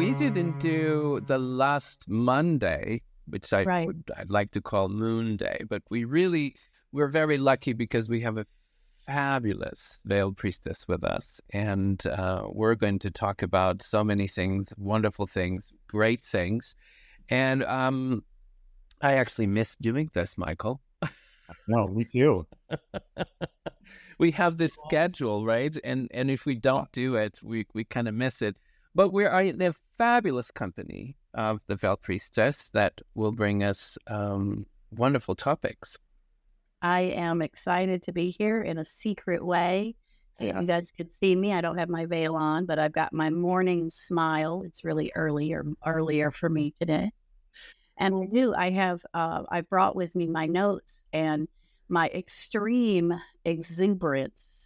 we didn't do the last Monday, which Right. I'd like to call Moon Day, but we're very lucky because we have a fabulous Veiled Priestess with us, and we're going to talk about so many things, wonderful things, great things, and I actually miss doing this, Michael. No, me too. We have this schedule, right? And if we don't do it, we kind of miss it. But we're in a fabulous company of the Veiled Priestess that will bring us wonderful topics. I am excited to be here in a secret way. Yes. You guys could see me. I don't have my veil on, but I've got my morning smile. It's really earlier for me today. And I brought with me my notes and my extreme exuberance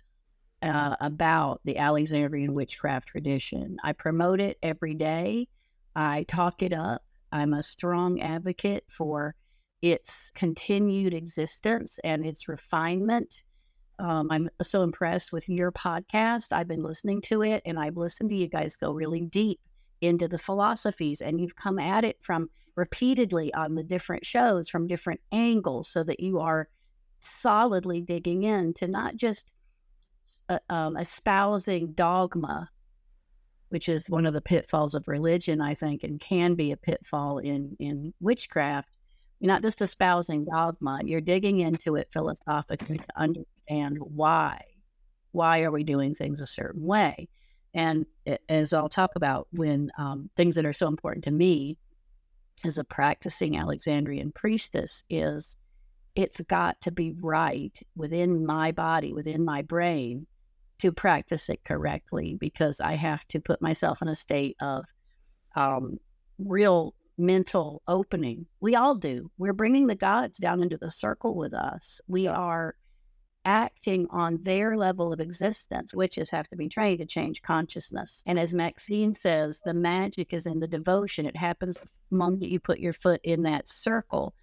about the Alexandrian witchcraft tradition. I promote it every day. I talk it up. I'm a strong advocate for its continued existence and its refinement. I'm so impressed with your podcast. I've been listening to it, and I've listened to you guys go really deep into the philosophies, and you've come at it from repeatedly on the different shows from different angles so that you are solidly digging into not just espousing dogma, which is one of the pitfalls of religion, I think, and can be a pitfall in witchcraft. You're not just espousing dogma, you're digging into it philosophically to understand why. Why are we doing things a certain way? And as I'll talk about, when things that are so important to me as a practicing Alexandrian priestess is it's got to be right within my body, within my brain, to practice it correctly, because I have to put myself in a state of real mental opening. We all do. We're bringing the gods down into the circle with us. We are acting on their level of existence. Witches have to be trained to change consciousness. And as Maxine says, the magic is in the devotion. It happens the moment you put your foot in that circle,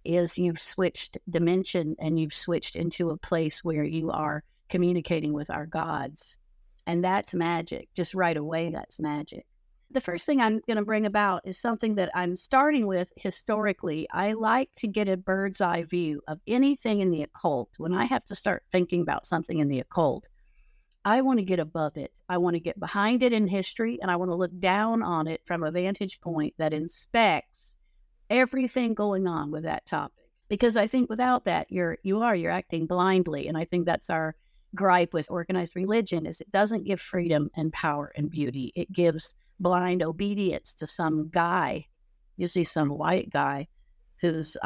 is you've switched dimension and you've switched into a place where you are communicating with our gods. And that's magic. Just right away, that's magic. The first thing I'm going to bring about is something that I'm starting with historically. I like to get a bird's eye view of anything in the occult. When I have to start thinking about something in the occult, I want to get above it. I want to get behind it in history, and I want to look down on it from a vantage point that inspects everything going on with that topic. Because I think without that, you're acting blindly. And I think that's our gripe with organized religion, is it doesn't give freedom and power and beauty. It gives blind obedience to some guy, usually some white guy, who's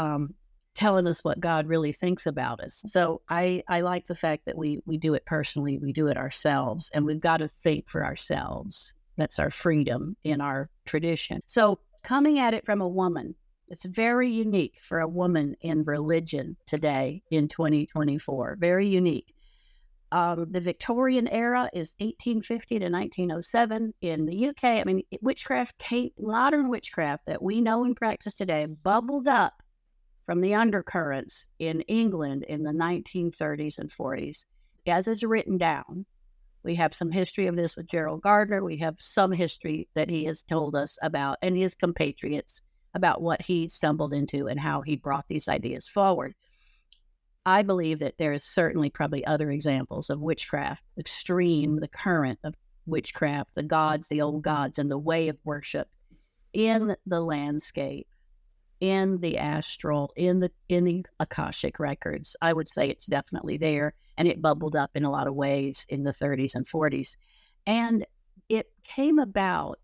telling us what God really thinks about us. So I like the fact that we do it personally, we do it ourselves, and we've got to think for ourselves. That's our freedom in our tradition. So coming at it from a woman, it's very unique for a woman in religion today in 2024, very unique. The Victorian era is 1850 to 1907 in the UK. I mean, modern witchcraft that we know and practice today bubbled up from the undercurrents in England in the 1930s and 40s. As is written down, we have some history of this with Gerald Gardner. We have some history that he has told us about, and his compatriots, about what he stumbled into and how he brought these ideas forward. I believe that there is certainly probably other examples of witchcraft, the current of witchcraft, the gods, the old gods, and the way of worship in the landscape, in the astral, in the Akashic records. I would say it's definitely there, and it bubbled up in a lot of ways in the 30s and 40s. And it came about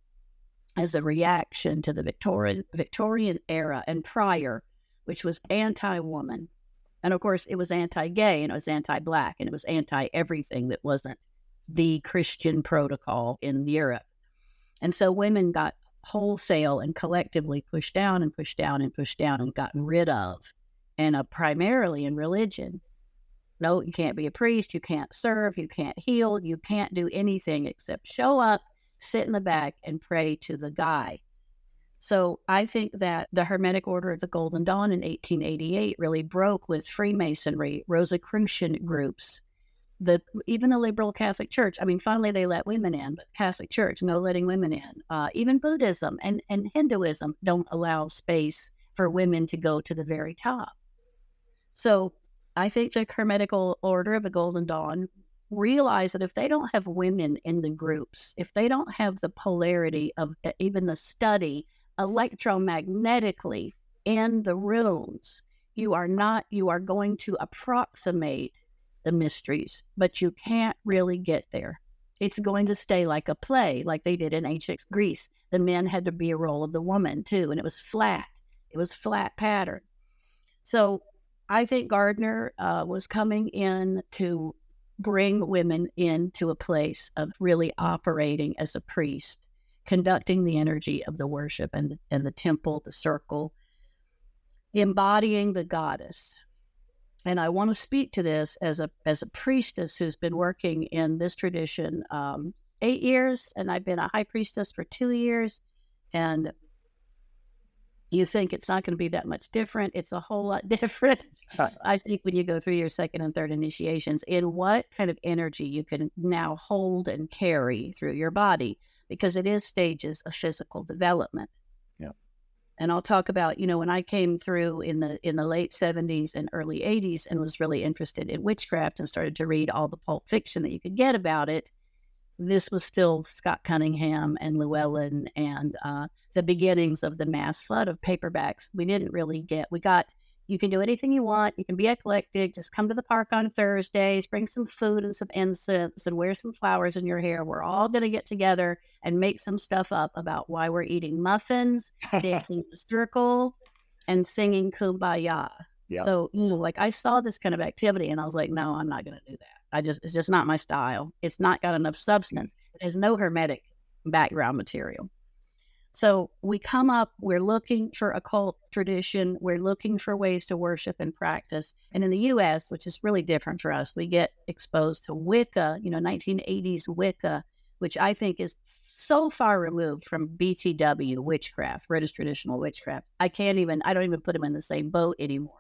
as a reaction to the Victorian era and prior, which was anti-woman. And of course, it was anti-gay, and it was anti-Black, and it was anti-everything that wasn't the Christian protocol in Europe. And so women got wholesale and collectively pushed down and pushed down and pushed down and gotten rid of. And primarily in religion. No, you can't be a priest, you can't serve, you can't heal, you can't do anything except show up, sit in the back, and pray to the guy. So I think that the Hermetic Order of the Golden Dawn in 1888 really broke with Freemasonry, Rosicrucian groups, even the liberal Catholic Church. I mean, finally they let women in, but Catholic Church, no letting women in. Even Buddhism and Hinduism don't allow space for women to go to the very top. So I think the Hermetical Order of the Golden Dawn realize that if they don't have women in the groups, if they don't have the polarity of even the study electromagnetically in the rooms, you are going to approximate the mysteries, but you can't really get there. It's going to stay like a play, like they did in ancient Greece. The men had to be a role of the woman too, and it was flat. It was flat pattern. So I think Gardner was coming in to bring women into a place of really operating as a priest, conducting the energy of the worship and the temple, the circle, embodying the goddess. And I want to speak to this as a priestess who's been working in this tradition 8 years, and I've been a high priestess for 2 years. And you think it's not going to be that much different. It's a whole lot different. I think when you go through your second and third initiations, in what kind of energy you can now hold and carry through your body, because it is stages of physical development. Yeah. And I'll talk about, when I came through in the late 70s and early 80s and was really interested in witchcraft and started to read all the pulp fiction that you could get about it, this was still Scott Cunningham and Llewellyn and the beginnings of the mass flood of paperbacks. We got, you can do anything you want. You can be eclectic. Just come to the park on Thursdays, bring some food and some incense and wear some flowers in your hair. We're all going to get together and make some stuff up about why we're eating muffins, dancing in a circle, and singing Kumbaya. Yeah. So, I saw this kind of activity and I was like, no, I'm not going to do that. It's just not my style. It's not got enough substance. It has no hermetic background material. So we come up, we're looking for occult tradition. We're looking for ways to worship and practice. And in the U.S., which is really different for us, we get exposed to Wicca, 1980s Wicca, which I think is so far removed from BTW, witchcraft, British traditional witchcraft. I don't even put them in the same boat anymore.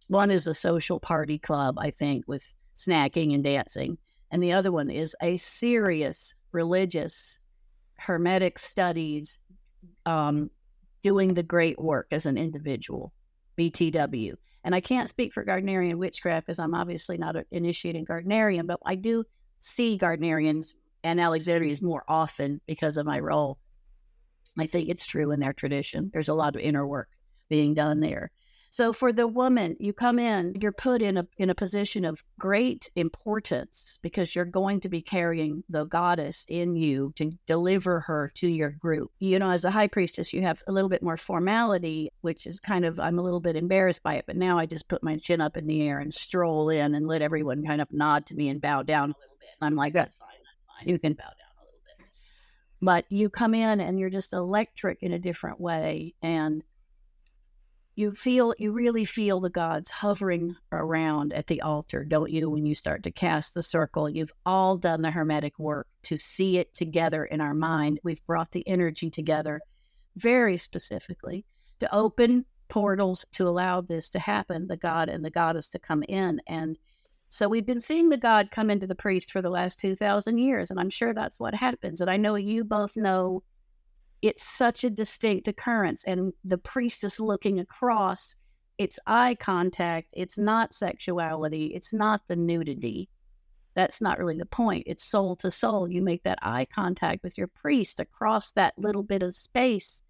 One is a social party club, I think, with snacking and dancing. And the other one is a serious religious hermetic studies, doing the great work as an individual, BTW. And I can't speak for Gardnerian witchcraft because I'm obviously not an initiating Gardnerian, but I do see Gardnerians and Alexandrians more often because of my role. I think it's true in their tradition. There's a lot of inner work being done there. So for the woman, you come in, you're put in a position of great importance because you're going to be carrying the goddess in you to deliver her to your group. As a high priestess, you have a little bit more formality, which is I'm a little bit embarrassed by it, but now I just put my chin up in the air and stroll in and let everyone kind of nod to me and bow down a little bit. And I'm like, that's fine. You can bow down a little bit. But you come in and you're just electric in a different way. And you really feel the gods hovering around at the altar, don't you? When you start to cast the circle, you've all done the hermetic work to see it together in our mind. We've brought the energy together very specifically to open portals to allow this to happen, the god and the goddess to come in. And so we've been seeing the god come into the priest for the last 2,000 years, and I'm sure that's what happens. And I know you both know it's such a distinct occurrence, and the priestess looking across, it's eye contact. It's not sexuality. It's not the nudity. That's not really the point. It's soul to soul. You make that eye contact with your priest across that little bit of space,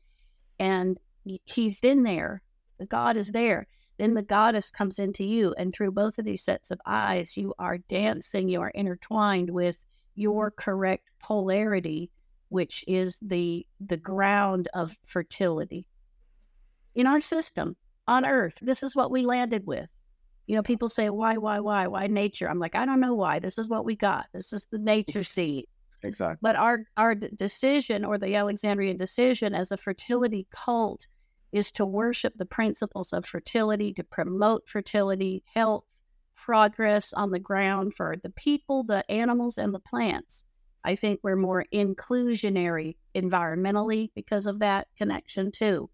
and he's in there. The god is there. Then the goddess comes into you, and through both of these sets of eyes, you are dancing. You are intertwined with your correct polarity, which is the ground of fertility. In our system, on Earth, this is what we landed with. People say, why nature? I'm like, I don't know why. This is what we got. This is the nature seed. Exactly. But our decision, or the Alexandrian decision as a fertility cult, is to worship the principles of fertility, to promote fertility, health, progress on the ground for the people, the animals, and the plants. I think we're more inclusionary environmentally because of that connection too.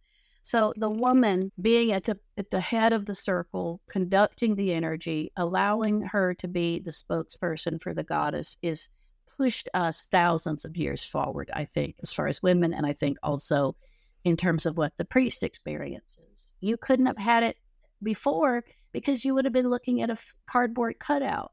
So the woman being at the head of the circle, conducting the energy, allowing her to be the spokesperson for the goddess is pushed us thousands of years forward, I think, as far as women, and I think also in terms of what the priest experiences. You couldn't have had it before because you would have been looking at a cardboard cutout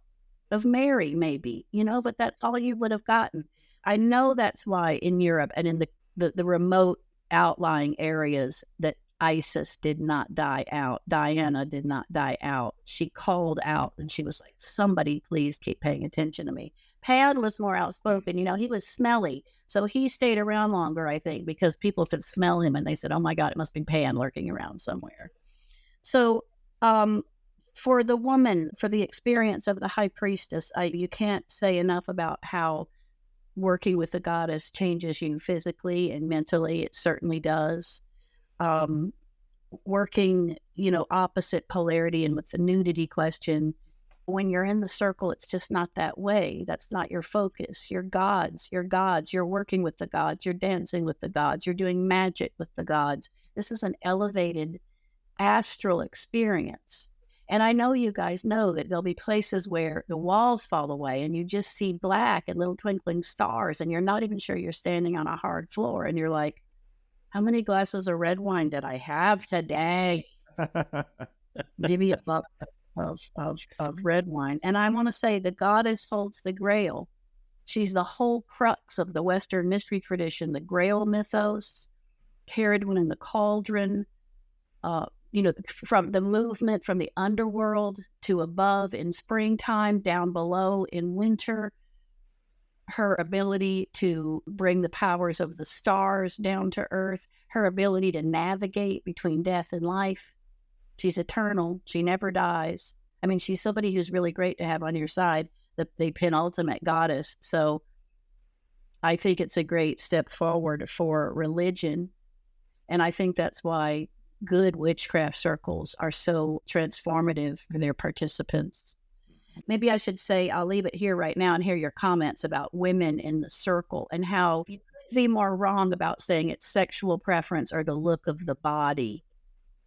of Mary, maybe, but that's all you would have gotten. I know that's why in Europe and in the remote outlying areas that Isis did not die out. Diana did not die out. She called out and she was like, somebody please keep paying attention to me. Pan was more outspoken. He was smelly. So he stayed around longer, I think, because people could smell him and they said, oh my God, it must be Pan lurking around somewhere. So for the woman, for the experience of the high priestess, you can't say enough about how working with the goddess changes you physically and mentally. It certainly does. Working, opposite polarity and with the nudity question, when you're in the circle, it's just not that way. That's not your focus. You're gods, you're working with the gods, you're dancing with the gods, you're doing magic with the gods. This is an elevated astral experience. And I know you guys know that there'll be places where the walls fall away and you just see black and little twinkling stars and you're not even sure you're standing on a hard floor. And you're like, how many glasses of red wine did I have today? Maybe a bucket of red wine. And I want to say the goddess holds the grail. She's the whole crux of the Western mystery tradition, the grail mythos, Caradwen in the cauldron, from the movement from the underworld to above in springtime, down below in winter, her ability to bring the powers of the stars down to earth, her ability to navigate between death and life. She's eternal. She never dies. I mean, she's somebody who's really great to have on your side, the penultimate goddess. So I think it's a great step forward for religion. And I think that's why good witchcraft circles are so transformative for their participants. Maybe I should say, I'll leave it here right now and hear your comments about women in the circle and how you could be more wrong about saying it's sexual preference or the look of the body.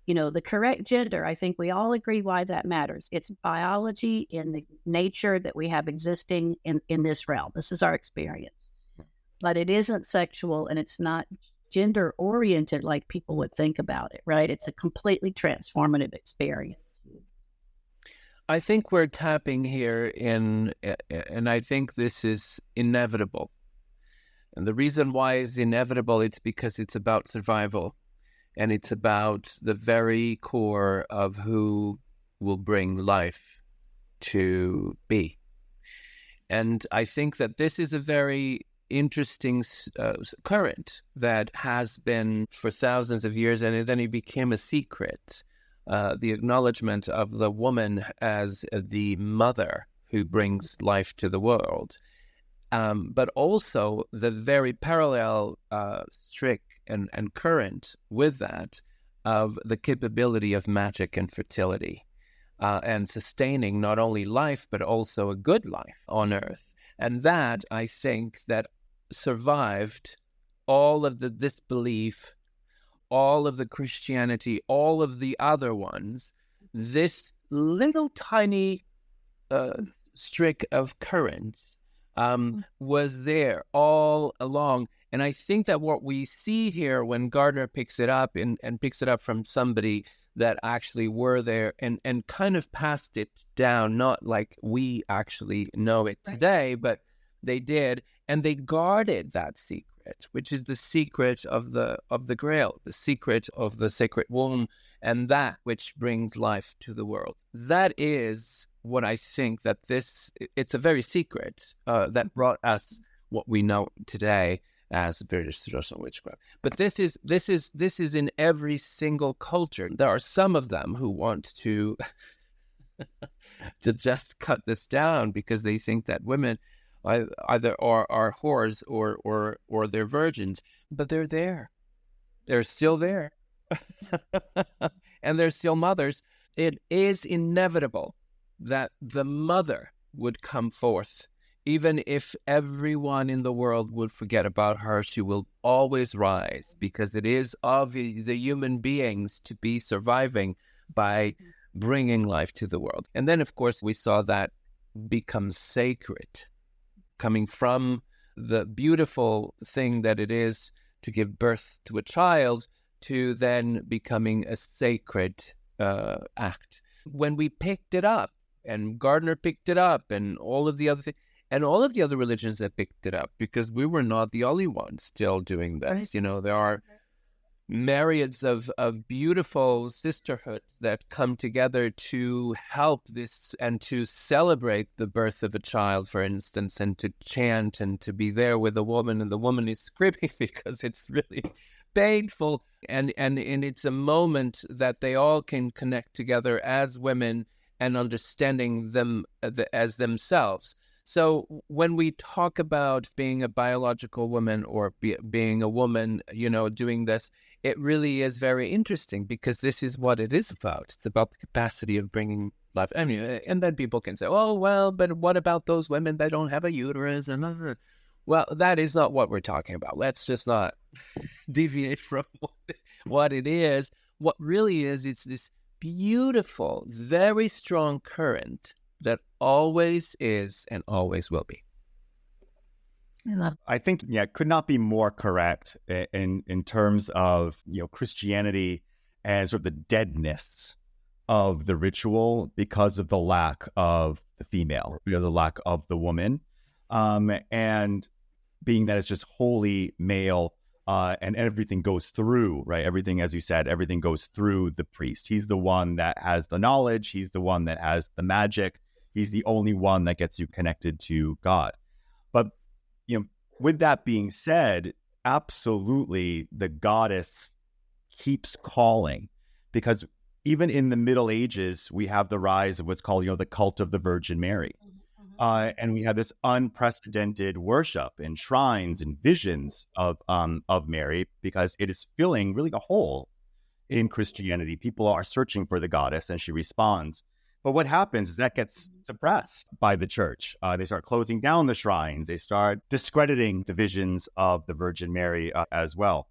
The correct gender, I think we all agree why that matters. It's biology in the nature that we have existing in this realm. This is our experience. But it isn't sexual and it's not gender oriented like people would think about it, right? It's a completely transformative experience. I think we're tapping here in, and I think this is inevitable. And the reason why it's inevitable, it's because it's about survival. And it's about the very core of who will bring life to be. And I think that this is a very interesting current that has been for thousands of years, and then it became a secret. The acknowledgement of the woman as the mother who brings life to the world. But also the very parallel strict and current with that of the capability of magic and fertility and sustaining not only life, but also a good life on earth. And that, I think, that survived all of the disbelief, all of the Christianity, all of the other ones. This little tiny streak of currents was there all along. And I think that what we see here when Gardner picks it up and picks it up from somebody that actually were there and kind of passed it down, not like we actually know it today, but they did, and they guarded that secret, which is the secret of the Grail, the secret of the sacred womb, and that which brings life to the world. That is what I think that it's a very secret that brought us what we know today as British traditional witchcraft. But this is in every single culture. There are some of them who want to to just cut this down because they think that women either are whores or they're virgins, but they're there. They're still there. And they're still mothers. It is inevitable that the mother would come forth Even if everyone in the world would forget about her, she will always rise, because it is of the human beings to be surviving by bringing life to the world. And then, of course, we saw that become sacred, coming from the beautiful thing that it is to give birth to a child, to then becoming a sacred act. When we picked it up, and Gardner picked it up, and all of the other things, and all of the other religions that picked it up, because we were not the only ones still doing this. Right. You know, there are myriads of beautiful sisterhoods that come together to help this and to celebrate the birth of a child, for instance, and to chant and to be there with a woman, and the woman is screaming because it's really painful, and it's a moment that they all can connect together as women and understanding them as themselves. So when we talk about being a biological woman or being a woman, you know, doing this, it really is very interesting, because this is what it is about. It's about the capacity of bringing life. I mean, and then people can say, oh, well, but what about those women that don't have a uterus? And well, that is not what we're talking about. Let's just not deviate from what it is. What really is, it's this beautiful, very strong current that always is and always will be. I think, yeah, it could not be more correct in terms of, you know, Christianity and sort of the deadness of the ritual because of the lack of the female, because of the lack of the woman, and being that it's just wholly male, and everything goes through, right? Everything, as you said, everything goes through the priest. He's the one that has the knowledge. He's the one that has the magic. He's the only one that gets you connected to God. But, you know, with that being said, absolutely, the goddess keeps calling, because even in the Middle Ages, we have the rise of what's called, you know, the cult of the Virgin Mary. And we have this unprecedented worship in shrines and visions of Mary, because it is filling really a hole in Christianity. People are searching for the goddess, and she responds. But what happens is that gets suppressed by the church. They start closing down the shrines. They start discrediting the visions of the Virgin Mary as well.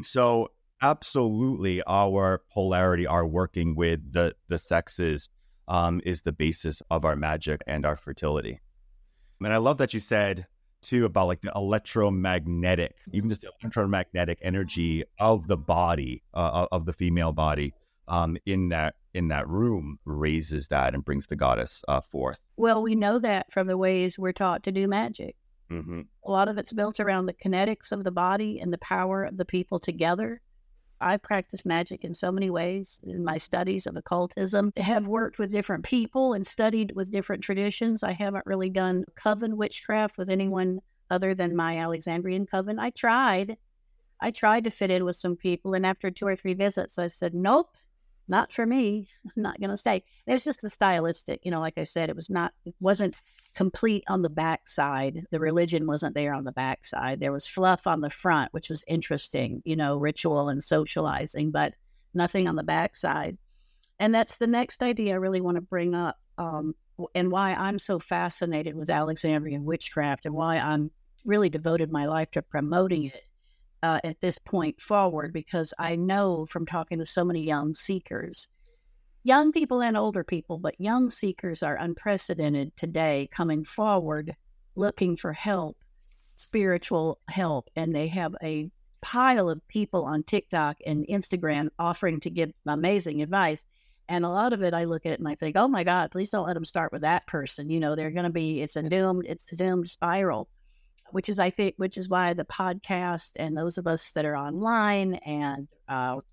So absolutely, our polarity, our working with the sexes, is the basis of our magic and our fertility. And I love that you said too about like the electromagnetic, even just the electromagnetic energy of the body, of the female body, in that room raises that and brings the goddess forth. Well, we know that from the ways we're taught to do magic. Mm-hmm. A lot of it's built around the kinetics of the body and the power of the people together. I practice magic in so many ways in my studies of occultism. I have worked with different people and studied with different traditions. I haven't really done Coven witchcraft with anyone other than my Alexandrian Coven. I tried to fit in with some people, and after 2 or 3 visits, I said, nope, not for me. I'm not going to stay. It's just the stylistic, you know, like I said, it wasn't complete on the backside. The religion wasn't there on the backside. There was fluff on the front, which was interesting, you know, ritual and socializing, but nothing on the backside. And that's the next idea I really want to bring up, and why I'm so fascinated with Alexandrian witchcraft, and why I'm really devoted my life to promoting it at this point forward, because I know from talking to so many young seekers, young people and older people, but young seekers are unprecedented today, coming forward, looking for help, spiritual help. And they have a pile of people on TikTok and Instagram offering to give amazing advice. And a lot of it, I look at it and I think, oh my God, please don't let them start with that person. You know, they're going to be, it's a doomed spiral. Which is why the podcast and those of us that are online and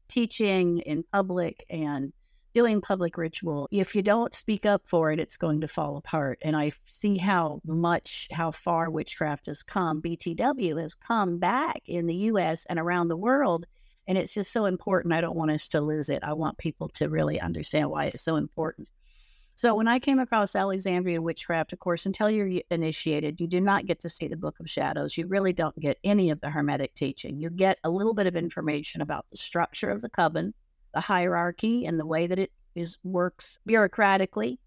teaching in public and doing public ritual, if you don't speak up for it, it's going to fall apart. And I see how far witchcraft has come. BTW has come back in the U.S. and around the world. And it's just so important. I don't want us to lose it. I want people to really understand why it's so important. So when I came across Alexandrian witchcraft, of course, until you're initiated, you do not get to see the Book of Shadows. You really don't get any of the Hermetic teaching. You get a little bit of information about the structure of the coven, the hierarchy, and the way that it works bureaucratically.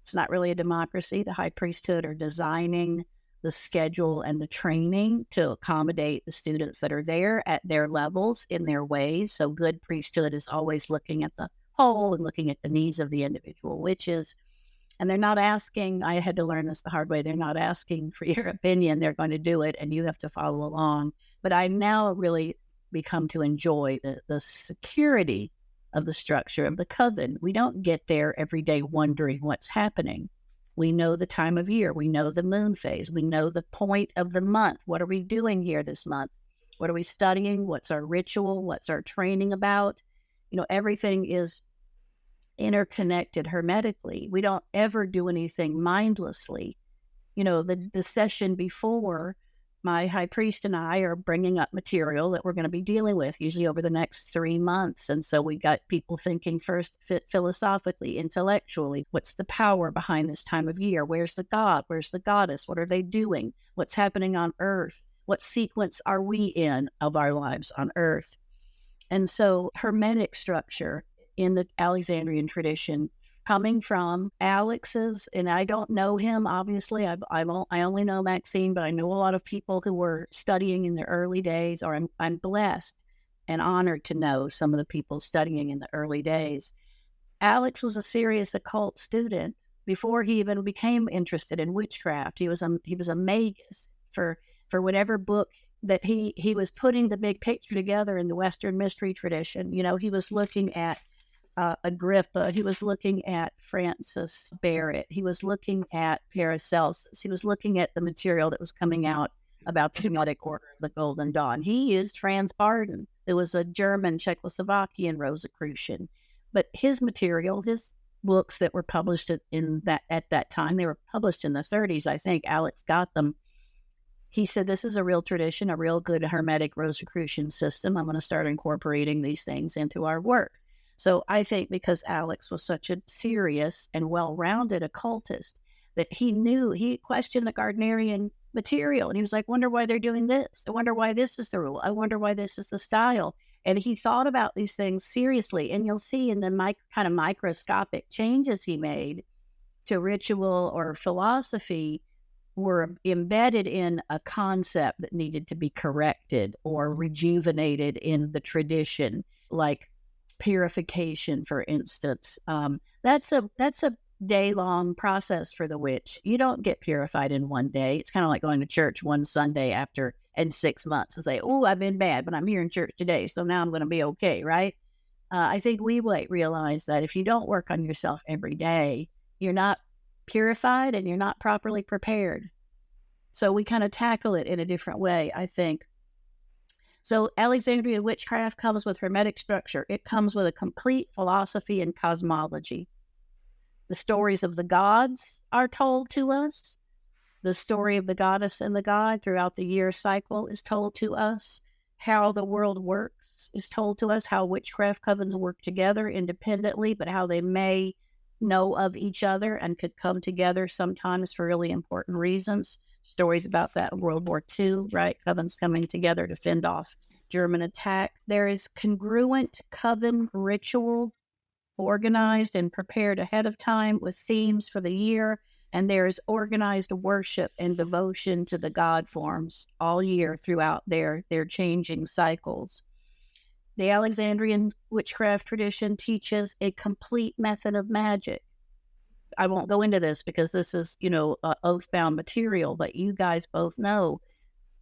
It's not really a democracy. The high priesthood are designing the schedule and the training to accommodate the students that are there at their levels in their ways. So good priesthood is always looking at the whole and looking at the needs of the individual witches. And they're not asking, I had to learn this the hard way, they're not asking for your opinion. They're going to do it and you have to follow along. But I now really become to enjoy the security of the structure of the coven. We don't get there every day wondering what's happening. We know the time of year. We know the moon phase. We know the point of the month. What are we doing here this month? What are we studying? What's our ritual? What's our training about? Everything is interconnected hermetically. We don't ever do anything mindlessly. The session before, my high priest and I are bringing up material that we're going to be dealing with usually over the next 3 months. And so we got people thinking first philosophically, intellectually. What's the power behind this time of year? Where's the god? Where's the goddess? What are they doing? What's happening on earth? What sequence are we in of our lives on earth? And so hermetic structure in the Alexandrian tradition, coming from Alex's, and I don't know him, obviously. I only know Maxine, but I know a lot of people who were studying in the early days, or I'm blessed and honored to know some of the people studying in the early days. Alex was a serious occult student before he even became interested in witchcraft. He was a magus for whatever book that he was putting the big picture together in the Western mystery tradition. He was looking at Agrippa, he was looking at Francis Barrett, he was looking at Paracelsus, he was looking at the material that was coming out about the Hermetic Order of the Golden Dawn. He used Franz Barden. It was a German Czechoslovakian Rosicrucian, but his material, his books that were published at that time, they were published in the 30s, I think. Alex got them. He said, this is a real tradition, a real good Hermetic Rosicrucian system. I'm going to start incorporating these things into our work. So I think because Alex was such a serious and well-rounded occultist that he questioned the Gardnerian material. And he was like, wonder why they're doing this. I wonder why this is the rule. I wonder why this is the style. And he thought about these things seriously. And you'll see in the kind of microscopic changes he made to ritual or philosophy were embedded in a concept that needed to be corrected or rejuvenated in the tradition, like purification, for instance. That's a day-long process for the witch. You don't get purified in one day. It's kind of like going to church one Sunday in 6 months and say, oh, I've been bad, but I'm here in church today, so now I'm going to be okay, right? I think we realize that if you don't work on yourself every day, you're not purified and you're not properly prepared. So we kind of tackle it in a different way, I think. So Alexandrian witchcraft comes with hermetic structure. It comes with a complete philosophy and cosmology. The stories of the gods are told to us. The story of the goddess and the god throughout the year cycle is told to us. How the world works is told to us. How witchcraft covens work together independently, but how they may know of each other and could come together sometimes for really important reasons. Stories about that in World War II, right? Covens coming together to fend off German attack. There is congruent coven ritual organized and prepared ahead of time with themes for the year. And there is organized worship and devotion to the god forms all year throughout their changing cycles. The Alexandrian witchcraft tradition teaches a complete method of magic. I won't go into this because this is, oath-bound material, but you guys both know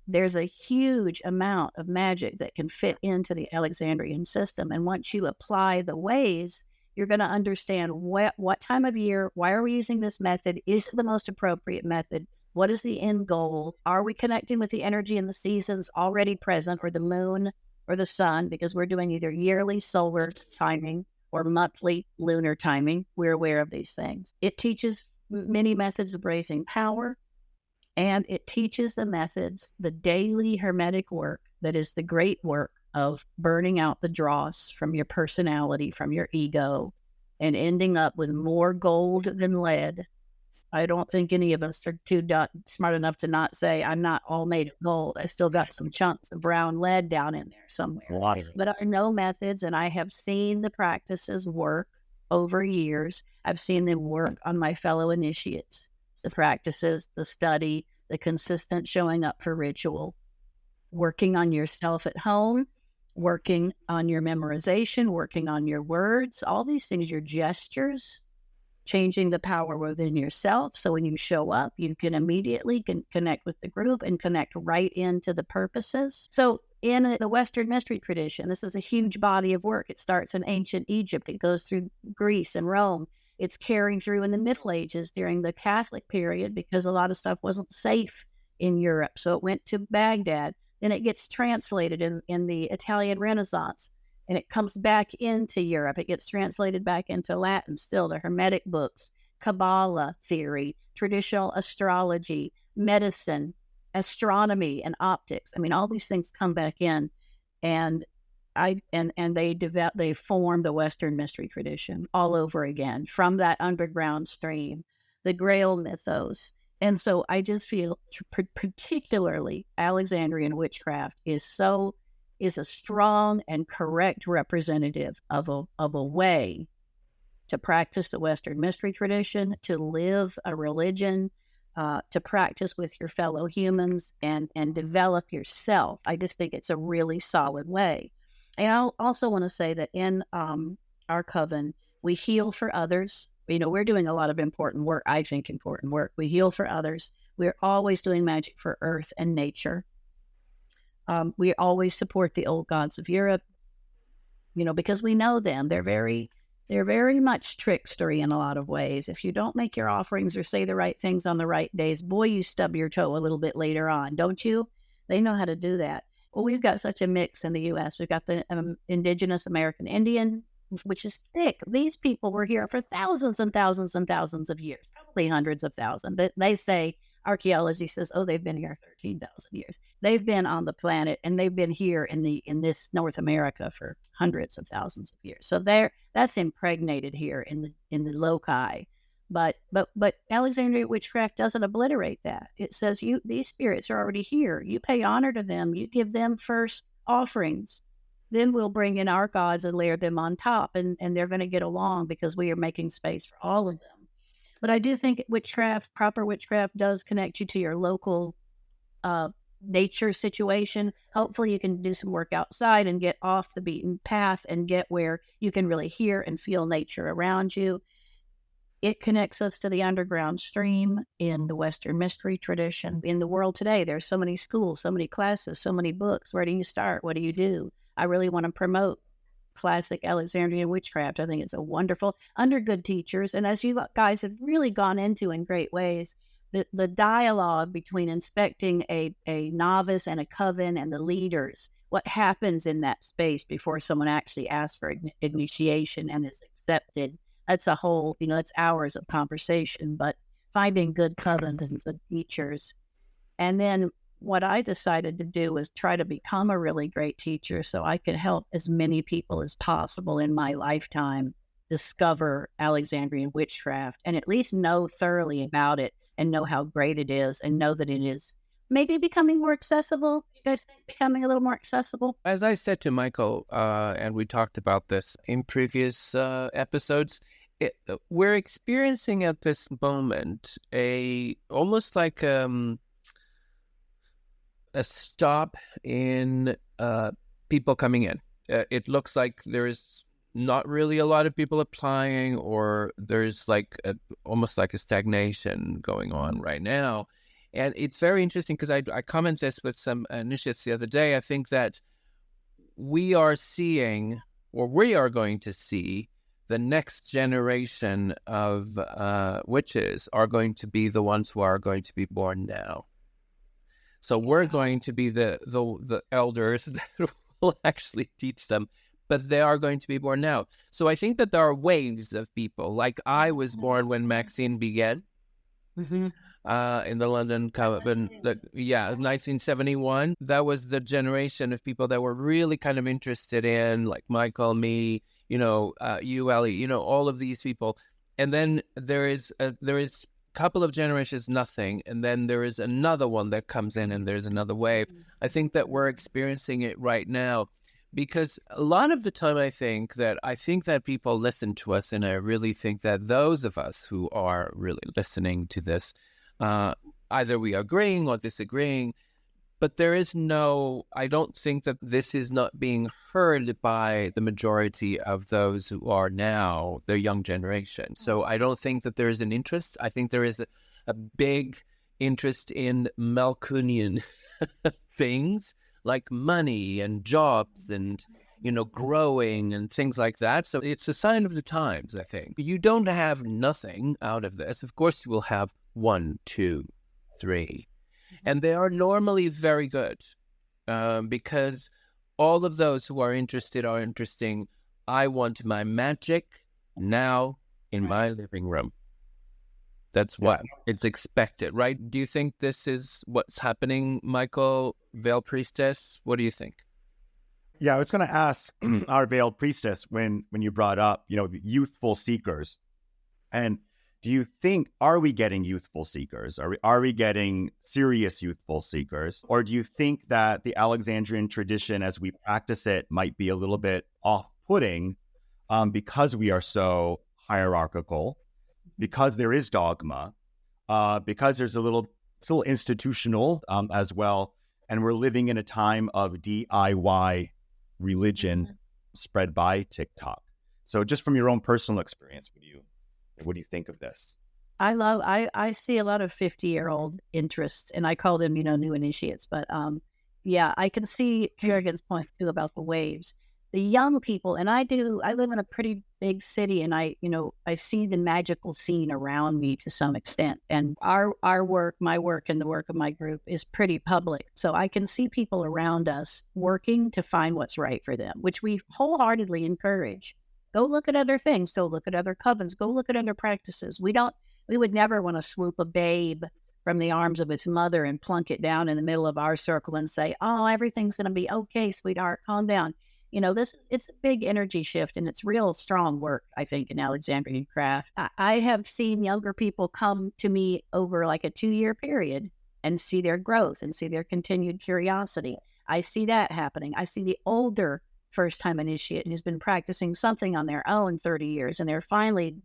there's a huge amount of magic that can fit into the Alexandrian system. And once you apply the ways, you're going to understand what time of year, why are we using this method? Is it the most appropriate method? What is the end goal? Are we connecting with the energy and the seasons already present, or the moon or the sun? Because we're doing either yearly solar timing or monthly lunar timing. We're aware of these things. It teaches many methods of raising power, and it teaches the daily hermetic work that is the great work of burning out the dross from your personality, from your ego, and ending up with more gold than lead. I don't think any of us are too smart enough to not say, I'm not all made of gold. I still got some chunks of brown lead down in there somewhere. But I know methods, and I have seen the practices work over years. I've seen them work on my fellow initiates, the practices, the study, the consistent showing up for ritual, working on yourself at home, working on your memorization, working on your words, all these things, your gestures, changing the power within yourself. So when you show up, you can immediately connect with the group and connect right into the purposes. So in the Western mystery tradition, this is a huge body of work. It starts in ancient Egypt. It goes through Greece and Rome. It's carrying through in the Middle Ages during the Catholic period because a lot of stuff wasn't safe in Europe. So it went to Baghdad. Then it gets translated in the Italian Renaissance. And it comes back into Europe. It gets translated back into Latin still, the Hermetic books, Kabbalah theory, traditional astrology, medicine, astronomy, and optics. I mean, all these things come back in, and they form the Western mystery tradition all over again from that underground stream, the Grail mythos. And so I just feel particularly Alexandrian witchcraft is a strong and correct representative of a way to practice the Western mystery tradition, to live a religion, to practice with your fellow humans and develop yourself. I just think it's a really solid way. And I also want to say that in our coven, we heal for others. You know, we're doing a lot of important work. I think important work. We heal for others. We're always doing magic for earth and nature. We always support the old gods of Europe, you know, because we know them. They're very much trickstery in a lot of ways. If you don't make your offerings or say the right things on the right days, boy, you stub your toe a little bit later on, don't you? They know how to do that. Well, we've got such a mix in the U.S. We've got the indigenous American Indian, which is thick. These people were here for thousands and thousands and thousands of years, probably hundreds of thousands. They say, archaeology says, oh, they've been here 13,000 years. They've been on the planet, and they've been here in this North America for hundreds of thousands of years. So that's impregnated here in the loci. But Alexandrian witchcraft doesn't obliterate that. It says these spirits are already here. You pay honor to them. You give them first offerings. Then we'll bring in our gods and layer them on top, and they're going to get along because we are making space for all of them. But I do think proper witchcraft does connect you to your local nature situation. Hopefully you can do some work outside and get off the beaten path and get where you can really hear and feel nature around you. It connects us to the underground stream in the Western mystery tradition. In the world today, there's so many schools, so many classes, so many books. Where do you start? What do you do? I really want to promote classic Alexandrian witchcraft. I think it's a wonderful, under good teachers. And as you guys have really gone into in great ways, the dialogue between inspecting a novice and a coven and the leaders, what happens in that space before someone actually asks for initiation and is accepted. That's a whole, it's hours of conversation, but finding good covens and good teachers. And then what I decided to do was try to become a really great teacher so I could help as many people as possible in my lifetime discover Alexandrian witchcraft and at least know thoroughly about it and know how great it is and know that it is maybe becoming more accessible. You guys think becoming a little more accessible? As I said to Michael, and we talked about this in previous episodes, we're experiencing at this moment almost like a stop in people coming in. It looks like there's not really a lot of people applying, or there's almost like a stagnation going on right now. And it's very interesting because I commented this with some initiates the other day. I think that we are seeing, or we are going to see, the next generation of witches are going to be the ones who are going to be born now. So we're going to be the elders that will actually teach them, but they are going to be born now. So I think that there are waves of people. Like I was born when Maxine began. Mm-hmm. In the London Coven, 1971. That was the generation of people that were really kind of interested in, like Michael, me, you, Ellie, all of these people. And then there is a couple of generations, nothing, and then there is another one that comes in, and there's another wave. I think that we're experiencing it right now, because a lot of the time I think that people listen to us, and I really think that those of us who are really listening to this, either we are agreeing or disagreeing, but I don't think that this is not being heard by the majority of those who are now the young generation. So I don't think that there is an interest. I think there is a big interest in Malkunian things like money and jobs and, growing and things like that. So it's a sign of the times, I think. You don't have nothing out of this. Of course, you will have 1, 2, 3. And they are normally very good because all of those who are interested are interesting. I want my magic now in my living room. That's what it's expected, right? Do you think this is what's happening, Michael, Veiled Priestess? What do you think? Yeah, I was going to ask our Veiled Priestess when you brought up, the youthful seekers. And do you think, are we getting youthful seekers? Are we getting serious youthful seekers? Or do you think that the Alexandrian tradition as we practice it might be a little bit off-putting because we are so hierarchical, because there is dogma, because there's still institutional as well, and we're living in a time of DIY religion spread by TikTok. So just from your own personal experience, what do you think of this? I see a lot of 50-year-old interest, and I call them, new initiates. But I can see Kerrigan's point too about the waves. The young people, and I live in a pretty big city, and I see the magical scene around me to some extent. And our work, my work, and the work of my group is pretty public. So I can see people around us working to find what's right for them, which we wholeheartedly encourage. Go look at other things. Go look at other covens. Go look at other practices. We would never want to swoop a babe from the arms of its mother and plunk it down in the middle of our circle and say, "Oh, everything's going to be okay, sweetheart. Calm down." It's a big energy shift, and it's real strong work, I think, in Alexandrian craft. I have seen younger people come to me over like a 2-year period and see their growth and see their continued curiosity. I see that happening. I see the older first-time initiate who's been practicing something on their own 30 years, and they're finally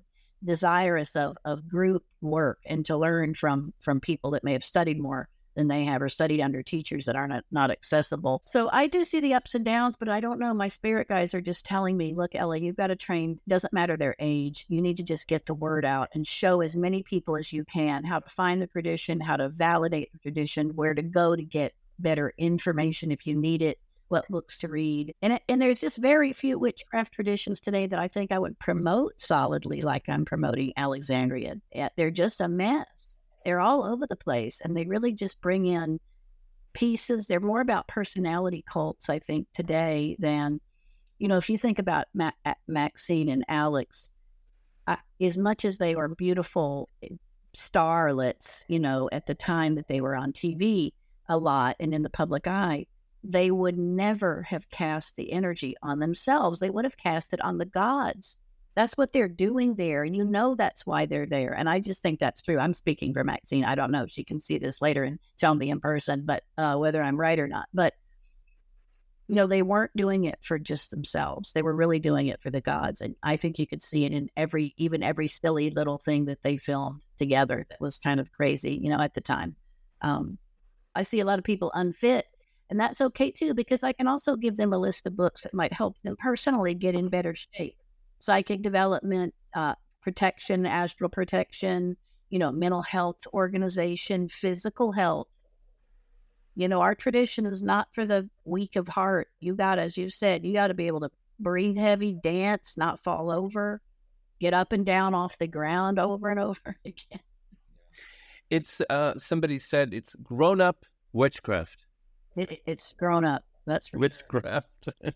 desirous of group work and to learn from people that may have studied more than they have or studied under teachers that are not accessible. So I do see the ups and downs, but I don't know. My spirit guides are just telling me, look, Ellie, you've got to train. Doesn't matter their age. You need to just get the word out and show as many people as you can how to find the tradition, how to validate the tradition, where to go to get better information if you need it, what books to read. And there's just very few witchcraft traditions today that I think I would promote solidly like I'm promoting Alexandria. They're just a mess. They're all over the place, and they really just bring in pieces. They're more about personality cults, I think, today than, if you think about Maxine and Alex, as much as they were beautiful starlets, at the time that they were on TV a lot and in the public eye, they would never have cast the energy on themselves. They would have cast it on the gods. That's what they're doing there. And that's why they're there. And I just think that's true. I'm speaking for Maxine. I don't know if she can see this later and tell me in person, but whether I'm right or not. But, they weren't doing it for just themselves. They were really doing it for the gods. And I think you could see it in every silly little thing that they filmed together that was kind of crazy, at the time. I see a lot of people unfit. And that's okay too, because I can also give them a list of books that might help them personally get in better shape. Psychic development, protection, astral protection, mental health organization, physical health. Our tradition is not for the weak of heart. As you said, you got to be able to breathe heavy, dance, not fall over, get up and down off the ground over and over again. It's, somebody said it's grown up witchcraft. It's grown up. That's for witchcraft. Sure.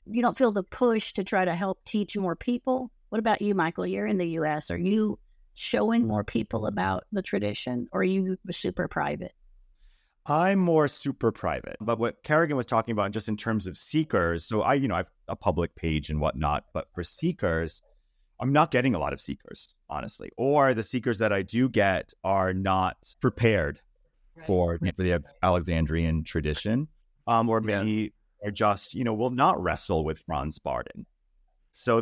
You don't feel the push to try to help teach more people? What about you, Michael? You're in the U.S. Are you showing more people about the tradition, or are you super private? I'm more super private. But what Kerrigan was talking about just in terms of seekers, so I have a public page and whatnot, but for seekers, I'm not getting a lot of seekers, honestly. Or the seekers that I do get are not prepared for the Alexandrian tradition, or maybe are just, will not wrestle with Franz Barden. So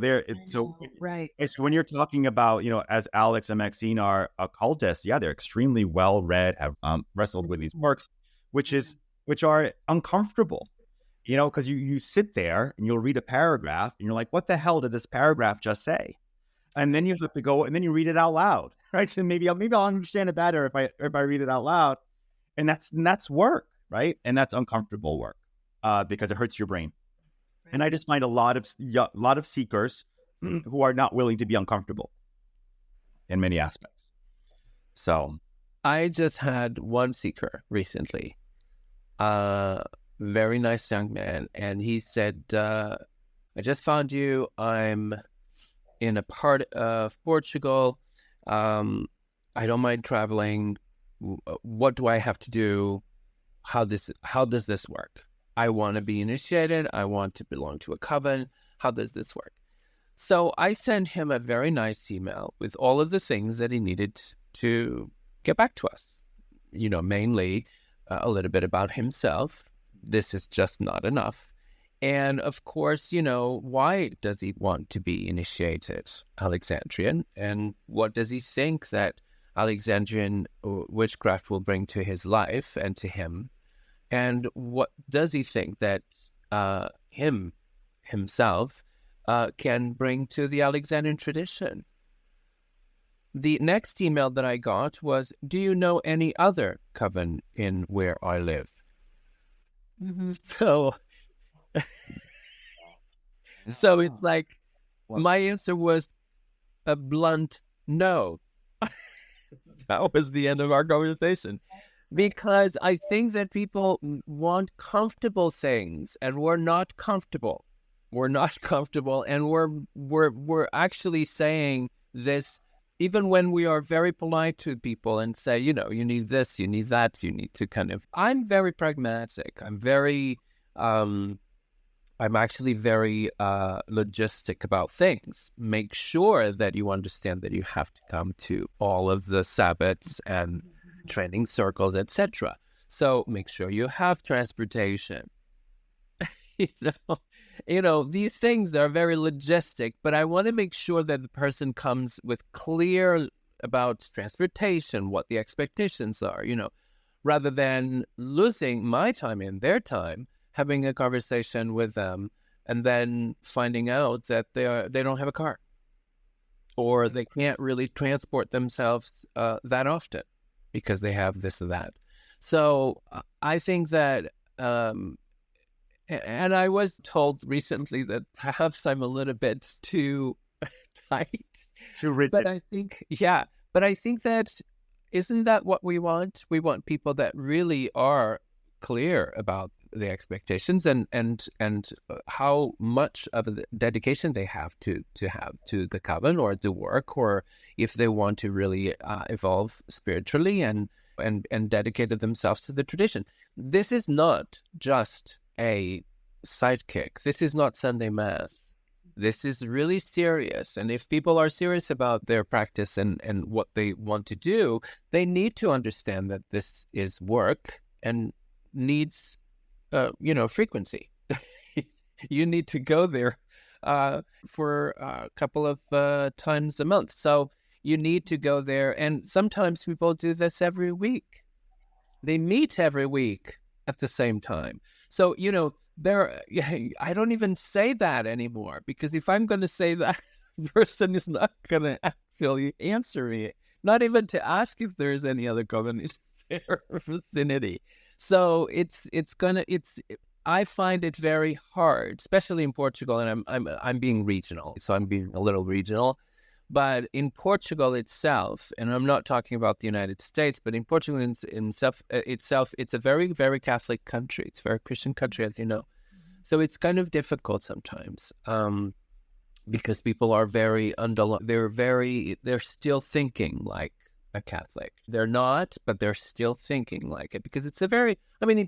Right. it's when you're talking about, as Alex and Maxine are occultists, yeah, they're extremely well read, have wrestled with these works, which are uncomfortable, because you sit there and you'll read a paragraph and you're like, what the hell did this paragraph just say? And then you have to go and then you read it out loud, right? So maybe I'll understand it better if I read it out loud, and that's work, right? And that's uncomfortable work because it hurts your brain. And I just find a lot of seekers who are not willing to be uncomfortable in many aspects. So I just had one seeker recently, very nice young man, and he said, I just found you. I'm in a part of Portugal. I don't mind traveling. What do I have to do? How does this work? I want to be initiated. I want to belong to a coven. How does this work? So I sent him a very nice email with all of the things that he needed to get back to us. Mainly a little bit about himself. This is just not enough. And of course, why does he want to be initiated Alexandrian? And what does he think that Alexandrian witchcraft will bring to his life and to him? And what does he think that himself can bring to the Alexandrian tradition? The next email that I got was, do you know any other coven in where I live? Mm-hmm. So it's like, my answer was a blunt no. That was the end of our conversation. Because I think that people want comfortable things, and we're not comfortable. We're not comfortable, and we're actually saying this even when we are very polite to people and say, you need this, you need that, you need to kind of. I'm very pragmatic. I'm actually very logistic about things. Make sure that you understand that you have to come to all of the Sabbats and training circles, etc. So make sure you have transportation. These things are very logistic, but I want to make sure that the person comes with clear about transportation, what the expectations are, rather than losing my time and their time having a conversation with them and then finding out that they don't have a car or they can't really transport themselves that often because they have this or that. So I think that, and I was told recently that perhaps I'm a little bit too tight. Too rigid. But I think that, isn't that what we want? We want people that really are clear about the expectations and how much of a dedication they have to the coven or the work, or if they want to really evolve spiritually and dedicated themselves to the tradition. This is not just a sidekick. This is not Sunday Mass. This is really serious. And if people are serious about their practice and what they want to do, they need to understand that this is work and needs frequency. You need to go there for a couple of times a month. So you need to go there. And sometimes people do this every week. They meet every week at the same time. So, I don't even say that anymore, because if I'm going to say that, the person is not going to actually answer me, not even to ask if there's any other coven in their vicinity. So I find it very hard, especially in Portugal, and I'm being regional, so I'm being a little regional. But in Portugal itself, and I'm not talking about the United States, but in Portugal itself, it's a very, very Catholic country. It's a very Christian country, as you know. So it's kind of difficult sometimes because people are they're still thinking like a Catholic. They're not, but they're still thinking like it, because it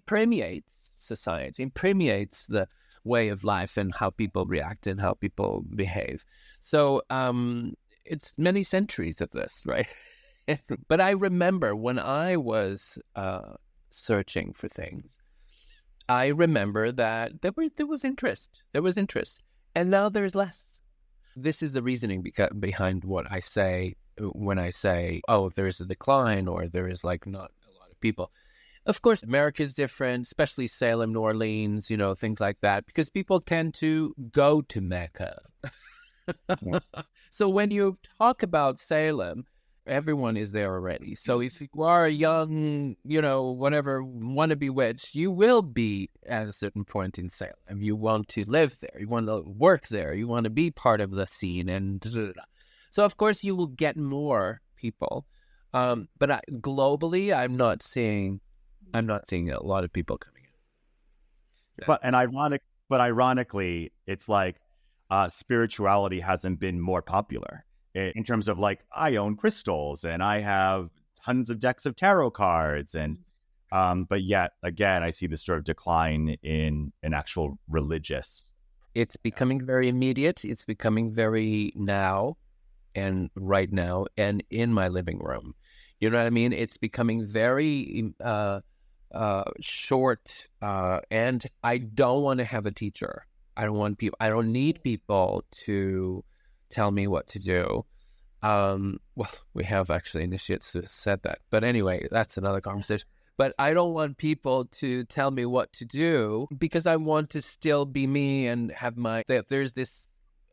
permeates society, it permeates the way of life and how people react and how people behave. So it's many centuries of this, right? But I remember when I was searching for things, I remember that there was interest. There was interest. And now there's less. This is the reasoning behind what I say when I say, oh, there is a decline or there is like not a lot of people. Of course, America is different, especially Salem, New Orleans, things like that, because people tend to go to Mecca. Yeah. So when you talk about Salem, everyone is there already. So if you are a young, whatever, wannabe witch, you will be at a certain point in Salem. You want to live there. You want to work there. You want to be part of the scene. And so, of course, you will get more people. But globally, I'm not seeing a lot of people coming in. But ironically, it's like spirituality hasn't been more popular in terms of like, I own crystals and I have tons of decks of tarot cards, and but yet again, I see this sort of decline in an actual religious. It's becoming very immediate. It's becoming very now and right now and in my living room. You know what I mean? It's becoming very short, and I don't want to have a teacher. I don't need people to tell me what to do. Well, we have actually initiates who said that, but anyway, that's another conversation. But I don't want people to tell me what to do because I want to still be me and have there's this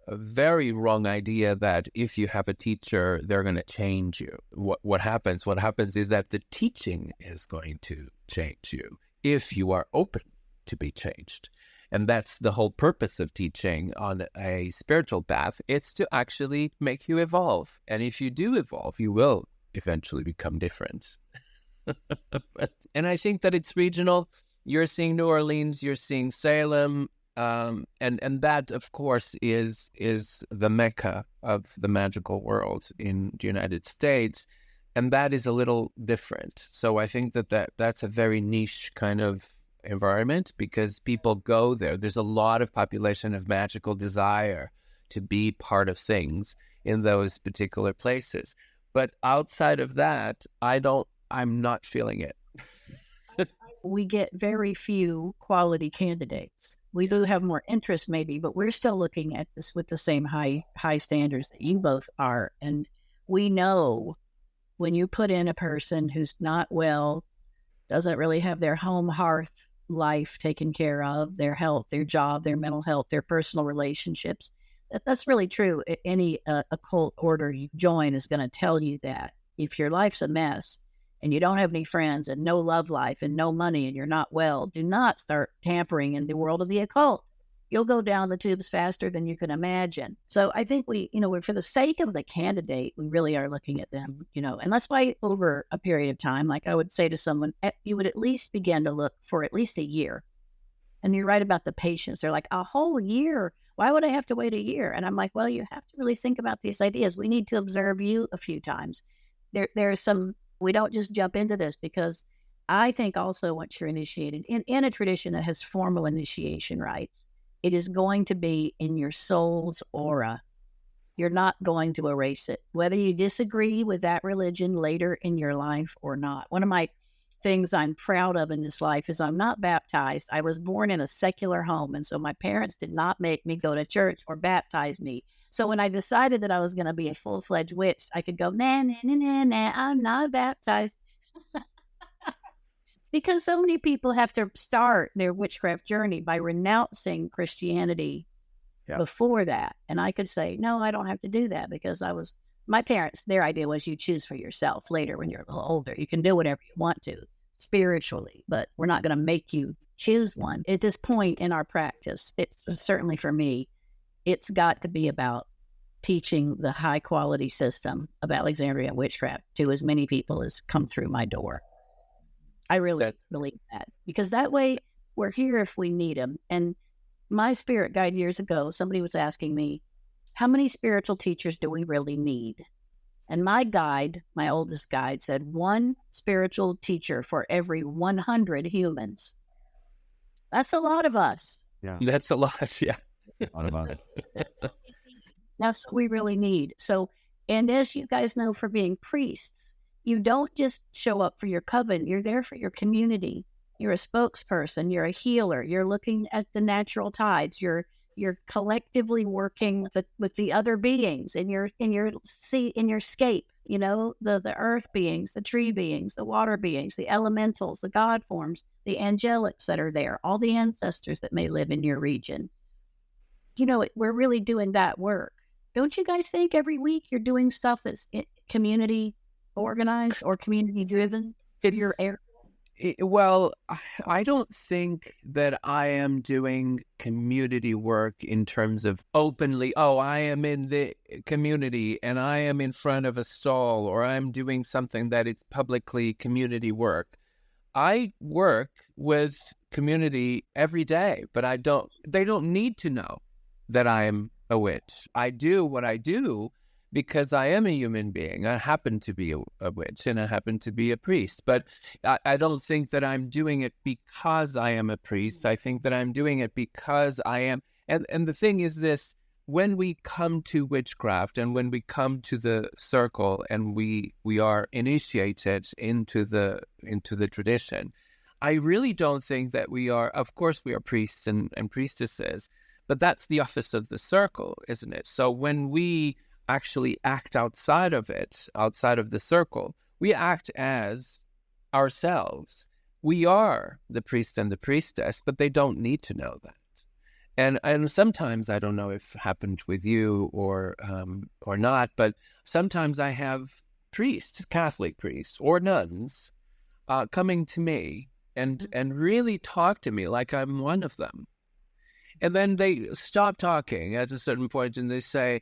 very wrong idea that if you have a teacher, they're going to change you. What happens? What happens is that the teaching is going to change you if you are open to be changed. And that's the whole purpose of teaching on a spiritual path. It's to actually make you evolve. And if you do evolve, you will eventually become different. And I think that it's regional. You're seeing New Orleans, you're seeing Salem, and that, of course, is the Mecca of the magical world in the United States. And that is a little different. So I think that's a very niche kind of environment because people go there. There's a lot of population of magical desire to be part of things in those particular places. But outside of that, I'm not feeling it. We get very few quality candidates. We do have more interest maybe, but we're still looking at this with the same high standards that you both are. And we know when you put in a person who's not well, doesn't really have their home hearth life taken care of, their health, their job, their mental health, their personal relationships. That's really true. Any occult order you join is going to tell you that. If your life's a mess and you don't have any friends and no love life and no money and you're not well, do not start tampering in the world of the occult. You'll go down the tubes faster than you can imagine. So I think we're for the sake of the candidate, we really are looking at them, and that's why over a period of time, like I would say to someone, you would at least begin to look for at least a year. And you're right about the patience. They're like, a whole year? Why would I have to wait a year? And I'm like, well, you have to really think about these ideas. We need to observe you a few times. There's some, we don't just jump into this because I think also once you're initiated in a tradition that has formal initiation rites, it is going to be in your soul's aura. You're not going to erase it, whether you disagree with that religion later in your life or not. One of my things I'm proud of in this life is I'm not baptized. I was born in a secular home, and so my parents did not make me go to church or baptize me. So when I decided that I was going to be a full-fledged witch, I could go, nah, I'm not baptized. Because so many people have to start their witchcraft journey by renouncing Christianity before that. And I could say, no, I don't have to do that because my parents, their idea was you choose for yourself later when you're a little older. You can do whatever you want to spiritually, but we're not going to make you choose one. At this point in our practice, it's certainly for me, it's got to be about teaching the high quality system of Alexandrian witchcraft to as many people as come through my door. I really believe that because that way we're here if we need them. And my spirit guide years ago, somebody was asking me, how many spiritual teachers do we really need? And my guide, my oldest guide, said 1 spiritual teacher for every 100 humans. That's a lot of us. Yeah, that's a lot. Yeah, a lot of us. That's what we really need. So, and as you guys know, for being priests, you don't just show up for your coven. You're there for your community. You're a spokesperson. You're a healer. You're looking at the natural tides. You're collectively working with the other beings in your scape. You know, the earth beings, the tree beings, the water beings, the elementals, the god forms, the angelics that are there, all the ancestors that may live in your region. You know, we're really doing that work. Don't you guys think every week you're doing stuff that's community organized or community driven in your area? Well, I don't think that I am doing community work in terms of openly, oh, I am in the community and I am in front of a stall, or I'm doing something that it's publicly community work. I work with community every day, but they don't need to know that I am a witch. I do what I do because I am a human being. I happen to be a witch and I happen to be a priest. But I don't think that I'm doing it because I am a priest. I think that I'm doing it because I am. And the thing is this, when we come to witchcraft and when we come to the circle and we are initiated into the tradition, I really don't think that we are, of course we are priests and priestesses, but that's the office of the circle, isn't it? So when we actually act outside of it, outside of the circle, we act as ourselves. We are the priest and the priestess, but they don't need to know that. And sometimes, I don't know if it happened with you or not, but sometimes I have priests, Catholic priests or nuns, coming to me and really talk to me like I'm one of them. And then they stop talking at a certain point and they say,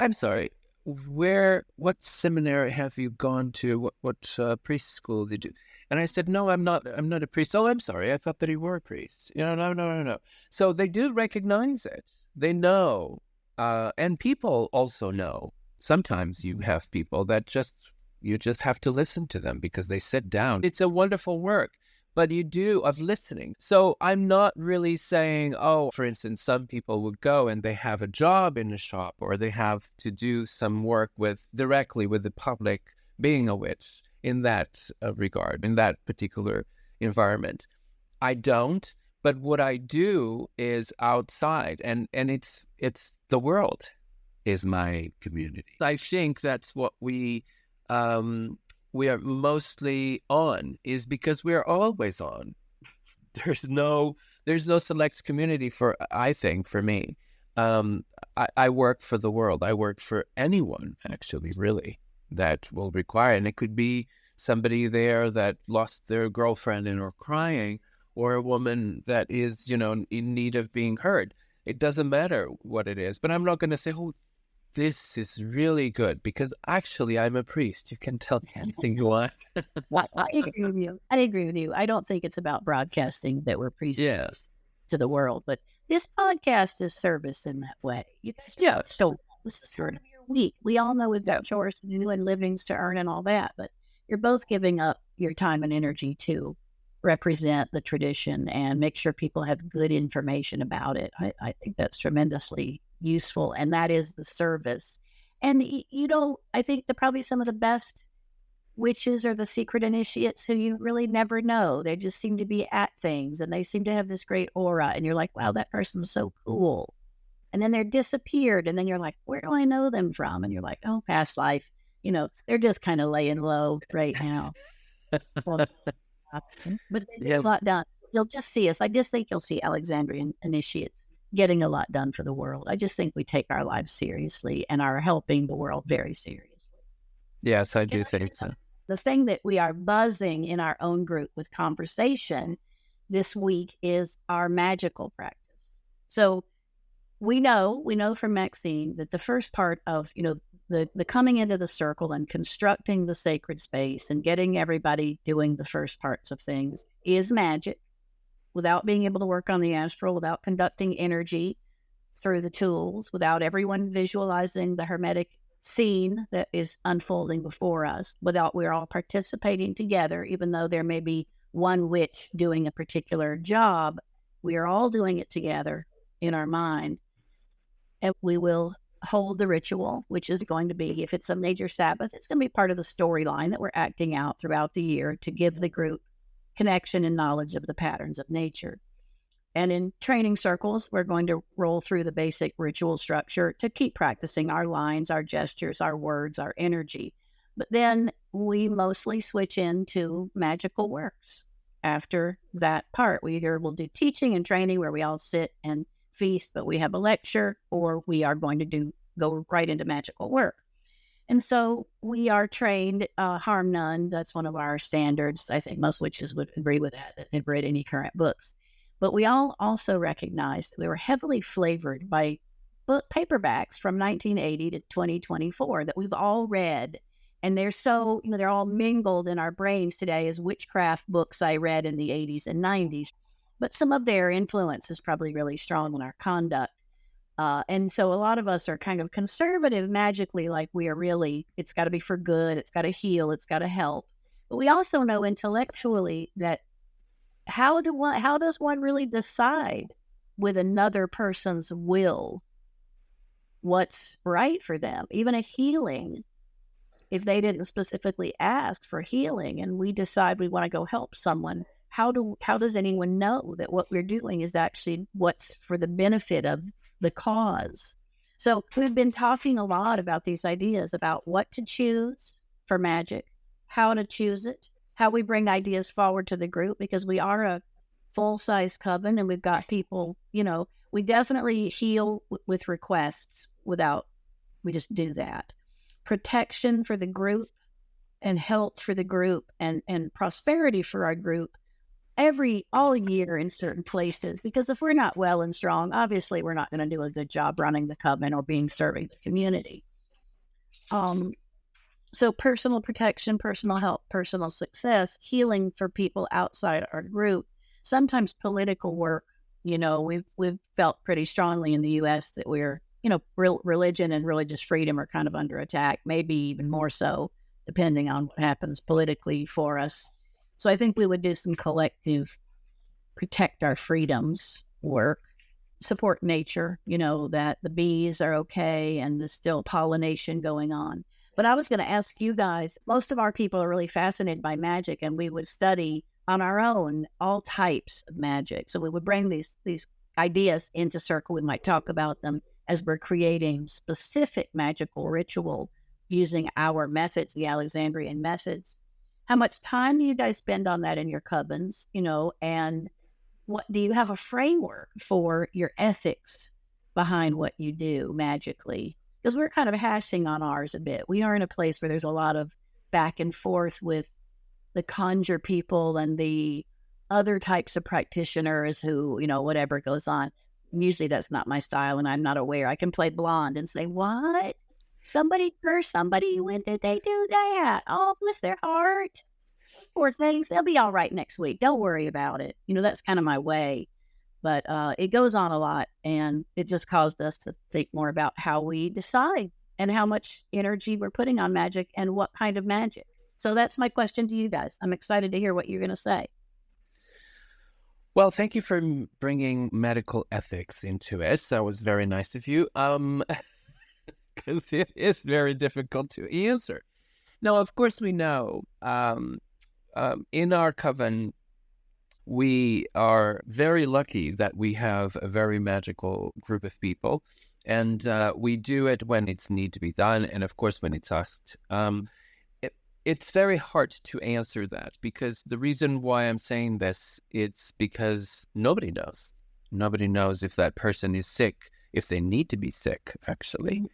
I'm sorry, what seminary have you gone to? What priest school did you? And I said, no, I'm not a priest. Oh, I'm sorry. I thought that you were a priest. No. So they do recognize it. They know. And people also know. Sometimes you have people that you just have to listen to them because they sit down. It's a wonderful work. But you do of listening. So I'm not really saying, oh, for instance, some people would go and they have a job in a shop or they have to do some work directly with the public, being a witch in that regard, in that particular environment. I don't, but what I do is outside and it's the world is my community. I think that's what we are mostly on, is because we are always on. There's no select community I think for me. I work for the world. I work for anyone, actually, really, that will require. And it could be somebody there that lost their girlfriend and are crying, or a woman that is, in need of being heard. It doesn't matter what it is. But I'm not going to say, oh, this is really good, because actually I'm a priest. You can tell me anything you want. I agree with you. I don't think it's about broadcasting that we're priests to the world, but this podcast is service in that way. You guys so this is sort of your week. We all know we've got chores to do and livings to earn and all that, but you're both giving up your time and energy to represent the tradition and make sure people have good information about it. I think that's tremendously useful, and that is the service. And I think that probably some of the best witches are the secret initiates who you really never know. They just seem to be at things and they seem to have this great aura, and you're like, wow, that person's so cool. And then they're disappeared, and then you're like, where do I know them from? And you're like, oh, past life. They're just kind of laying low right now. But they get a lot done. You'll just see us. I just think you'll see Alexandrian initiates getting a lot done for the world. I just think we take our lives seriously and are helping the world very seriously. Yes, I do think so. The thing that we are buzzing in our own group with conversation this week is our magical practice. So we know from Maxine that the first part of, the coming into the circle and constructing the sacred space and getting everybody doing the first parts of things is magic. Without being able to work on the astral, without conducting energy through the tools, without everyone visualizing the hermetic scene that is unfolding before us, we're all participating together, even though there may be one witch doing a particular job, we are all doing it together in our mind. And we will hold the ritual, which is going to be, if it's a major Sabbath, it's going to be part of the storyline that we're acting out throughout the year to give the group connection and knowledge of the patterns of nature. And in training circles, we're going to roll through the basic ritual structure to keep practicing our lines, our gestures, our words, our energy. But then we mostly switch into magical works after that part. We either will do teaching and training where we all sit and feast, but we have a lecture, or we are going to go right into magical work. And so we are trained, harm none. That's one of our standards. I think most witches would agree with that they've read any current books. But we all also recognize that we were heavily flavored by book paperbacks from 1980 to 2024 that we've all read. And they're so, they're all mingled in our brains today as witchcraft books I read in the 80s and 90s. But some of their influence is probably really strong in our conduct. And so a lot of us are kind of conservative magically, like we are really, it's got to be for good, it's got to heal, it's got to help. But we also know intellectually that how does one really decide with another person's will what's right for them? Even a healing, if they didn't specifically ask for healing and we decide we want to go help someone, how does anyone know that what we're doing is actually what's for the benefit of the cause? So we've been talking a lot about these ideas about what to choose for magic, how to choose it, how we bring ideas forward to the group, because we are a full-size coven and we've got people, we definitely heal with requests we just do that. Protection for the group and health for the group and prosperity for our group all year in certain places, because if we're not well and strong, obviously we're not going to do a good job running the coven or serving the community. So personal protection, personal help, personal success, healing for people outside our group, sometimes political work. We've felt pretty strongly in the U.S. that we're, religion and religious freedom are kind of under attack, maybe even more so, depending on what happens politically for us. So I think we would do some collective protect our freedoms work, support nature, that the bees are okay and there's still pollination going on. But I was going to ask you guys, most of our people are really fascinated by magic, and we would study on our own all types of magic. So we would bring these ideas into circle. We might talk about them as we're creating specific magical ritual using our methods, the Alexandrian methods. How much time do you guys spend on that in your covens, and what do you have a framework for your ethics behind what you do magically? Because we're kind of hashing on ours a bit. We are in a place where there's a lot of back and forth with the conjure people and the other types of practitioners who, whatever goes on. Usually that's not my style and I'm not aware. I can play blonde and say, what? Somebody cursed somebody? When did they do that? Oh, bless their heart. Poor things. They'll be all right next week. Don't worry about it. That's kind of my way. But it goes on a lot, and it just caused us to think more about how we decide and how much energy we're putting on magic and what kind of magic. So that's my question to you guys. I'm excited to hear what you're going to say. Well, thank you for bringing medical ethics into it. That was very nice of you, because it is very difficult to answer. Now, of course, we know in our coven, we are very lucky that we have a very magical group of people, and we do it when it's need to be done, and of course when it's asked. It's very hard to answer that, because the reason why I'm saying this, it's because nobody knows. Nobody knows if that person is sick, if they need to be sick, actually,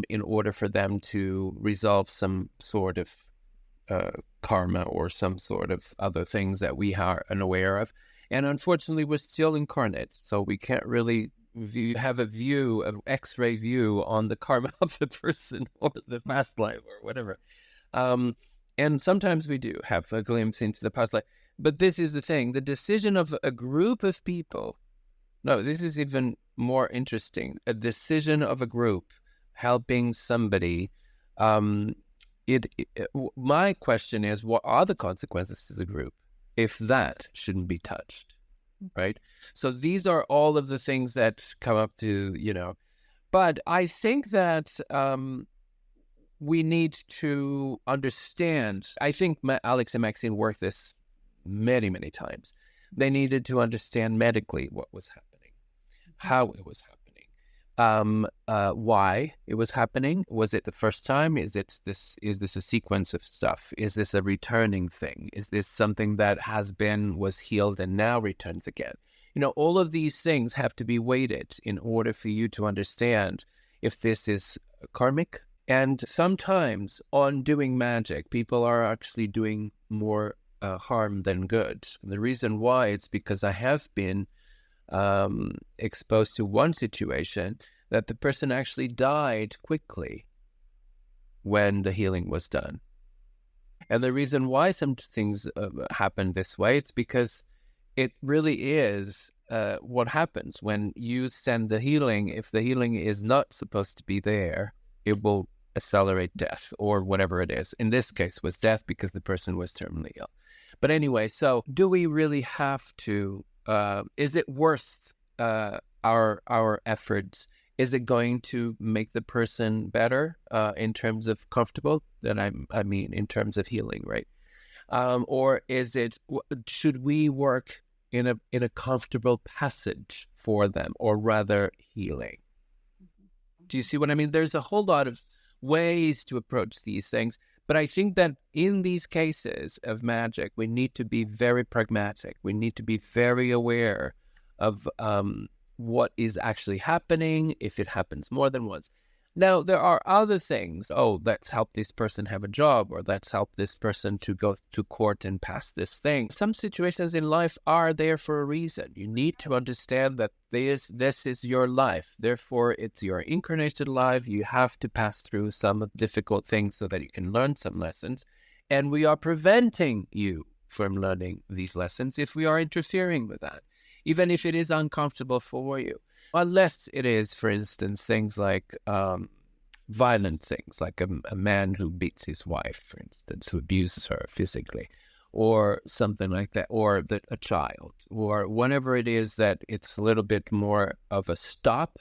in order for them to resolve some sort of karma or some sort of other things that we are unaware of. And unfortunately, we're still incarnate, so we can't really have an X-ray view on the karma of the person or the past life or whatever. And sometimes we do have a glimpse into the past life. But this is the thing, the decision of a group of people. No, this is even more interesting. A decision of a group helping somebody. My question is, what are the consequences to the group if that shouldn't be touched, right? So these are all of the things that come up to, but I think that we need to understand. I think Alex and Maxine work this many, many times. They needed to understand medically what was happening, how it was happening, why it was happening. Was it the first time? Is this a sequence of stuff? Is this a returning thing? Is this something that was healed and now returns again? All of these things have to be weighted in order for you to understand if this is karmic. And sometimes on doing magic, people are actually doing more harm than good. And the reason why, it's because I have been exposed to one situation that the person actually died quickly when the healing was done. And the reason why some things happen this way, it's because it really is what happens when you send the healing. If the healing is not supposed to be there, it will accelerate death or whatever it is. In this case was death because the person was terminally ill. But anyway, so do we really have to, is it worth our efforts? Is it going to make the person better in terms of comfortable? That I mean in terms of healing, right? Or should we work in a comfortable passage for them, or rather healing? Do you see what I mean? There's a whole lot of ways to approach these things, but I think that in these cases of magic, we need to be very pragmatic. We need to be very aware of what is actually happening, if it happens more than once. Now, there are other things. Oh, let's help this person have a job, or let's help this person to go to court and pass this thing. Some situations in life are there for a reason. You need to understand that this is your life. Therefore, it's your incarnated life. You have to pass through some difficult things so that you can learn some lessons. And we are preventing you from learning these lessons if we are interfering with that, even if it is uncomfortable for you. Unless it is, for instance, things like violent things, like a man who beats his wife, for instance, who abuses her physically, or something like that, or a child, or whenever it is that it's a little bit more of a stop.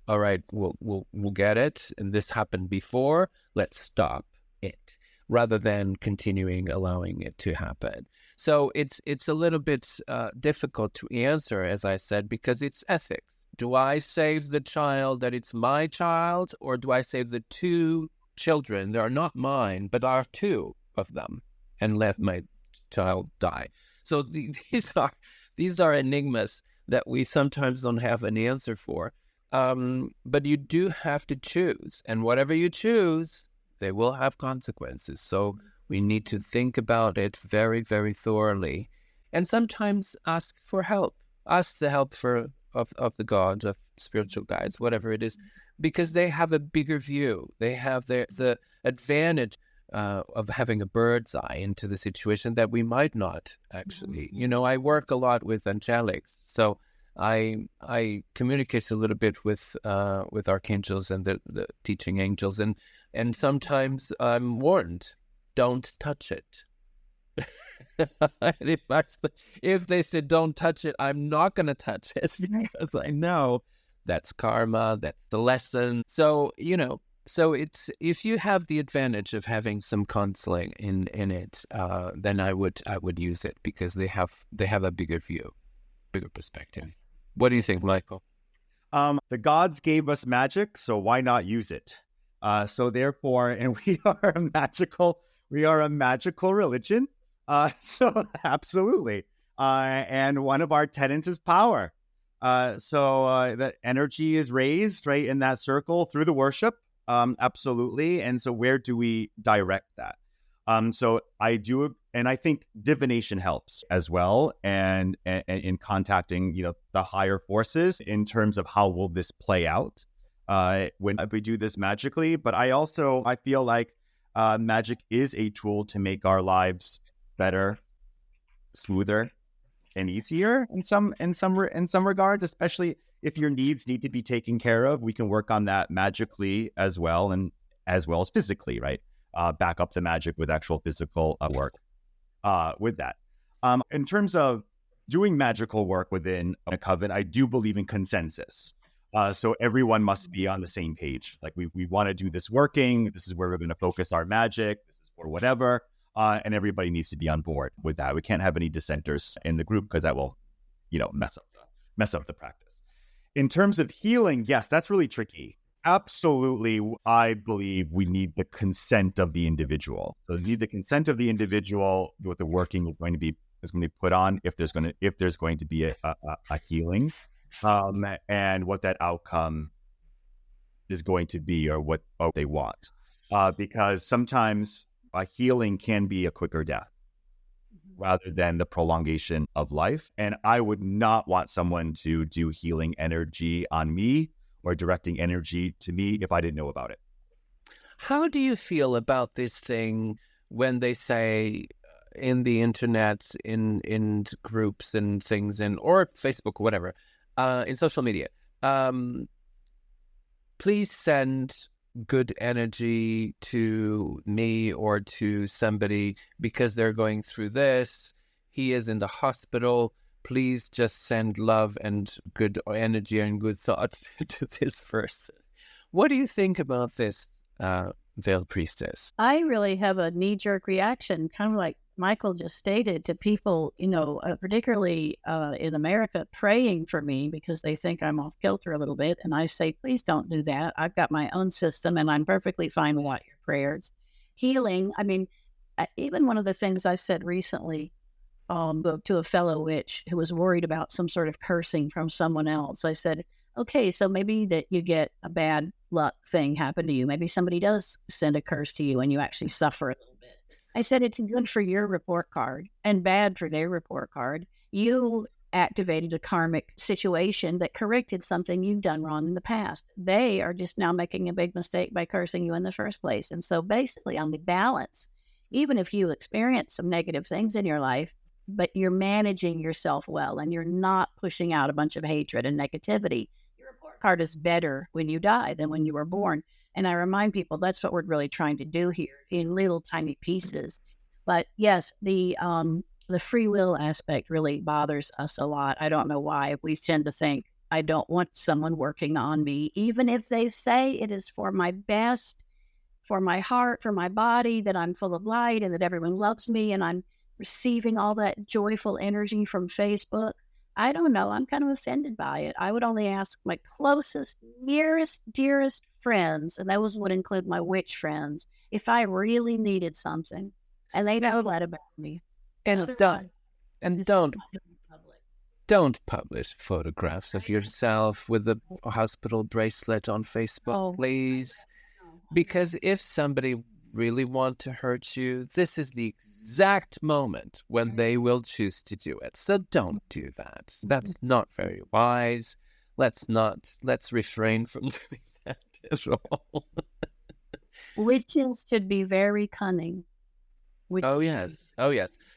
All right, we'll get it, and this happened before. Let's stop it, rather than continuing allowing it to happen. So it's a little bit difficult to answer, as I said, because it's ethics. Do I save the child that it's my child, or do I save the two children that are not mine, but are two of them, and let my child die? So these are enigmas that we sometimes don't have an answer for. But you do have to choose, and whatever you choose, they will have consequences. So we need to think about it very, very thoroughly, and sometimes ask for help. Ask the help of the gods, of spiritual guides, whatever it is, because they have a bigger view. They have the advantage of having a bird's eye into the situation that we might not actually. I work a lot with angelics, so I communicate a little bit with archangels and the teaching angels, and sometimes I'm warned, don't touch it. If they said don't touch it, I'm not going to touch it, because I know that's karma, that's the lesson. So it's, if you have the advantage of having some counseling in it, then I would use it, because they have a bigger view, bigger perspective. What do you think, Michael? The gods gave us magic, so why not use it? So therefore, and we are a magical religion. So absolutely. And one of our tenets is power. So that energy is raised, right, in that circle through the worship. Absolutely. And so where do we direct that? So I do, and I think divination helps as well, and in contacting, the higher forces in terms of how will this play out if we do this magically. But I feel like magic is a tool to make our lives better, smoother, and easier in some regards, especially if your needs need to be taken care of. We can work on that magically as well, and as well as physically, right? Back up the magic with actual physical work with that. In terms of doing magical work within a coven, I do believe in consensus. So everyone must be on the same page. Like we want to do this working. This is where we're going to focus our magic. This is for whatever. and everybody needs to be on board with that. We can't have any dissenters in the group because that will, mess up the practice. In terms of healing, yes, that's really tricky. Absolutely, I believe we need the consent of the individual. So we need the consent of the individual. What the working is going to be put on if there's going to be a healing, and what that outcome is going to be, or what they want, because sometimes a healing can be a quicker death rather than the prolongation of life. And I would not want someone to do healing energy on me or directing energy to me if I didn't know about it. How do you feel about this thing when they say in the internet, in groups and things, or Facebook, or whatever, in social media, please send good energy to me or to somebody because they're going through this. He is in the hospital. Please just send love and good energy and good thoughts to this person. What do you think about this, Veiled Priestess? I really have a knee-jerk reaction, kind of like Michael just stated, to people, particularly in America, praying for me because they think I'm off kilter a little bit. And I say, please don't do that. I've got my own system and I'm perfectly fine without your prayers. Healing, I mean, even one of the things I said recently to a fellow witch who was worried about some sort of cursing from someone else, I said, okay, so maybe that you get a bad luck thing happen to you. Maybe somebody does send a curse to you and you actually suffer a little bit. I said, it's good for your report card and bad for their report card. You activated a karmic situation that corrected something you've done wrong in the past. They are just now making a big mistake by cursing you in the first place. And so basically on the balance, even if you experience some negative things in your life, but you're managing yourself well and you're not pushing out a bunch of hatred and negativity, your report card is better when you die than when you were born. And I remind people that's what we're really trying to do here in little tiny pieces. But yes, the free will aspect really bothers us a lot. I don't know why. We tend to think, I don't want someone working on me, even if they say it is for my best, for my heart, for my body, that I'm full of light and that everyone loves me and I'm receiving all that joyful energy from Facebook. I don't know. I'm kind of offended by it. I would only ask my closest, nearest, dearest friends, and those would include my witch friends, if I really needed something. And they know that about me. And don't publish photographs of yourself with the hospital bracelet on Facebook, please. Because if somebody really want to hurt you, this is the exact moment when they will choose to do it. So don't do that. That's not very wise. Let's refrain from doing that at all. Witches should be very cunning. Oh, yes.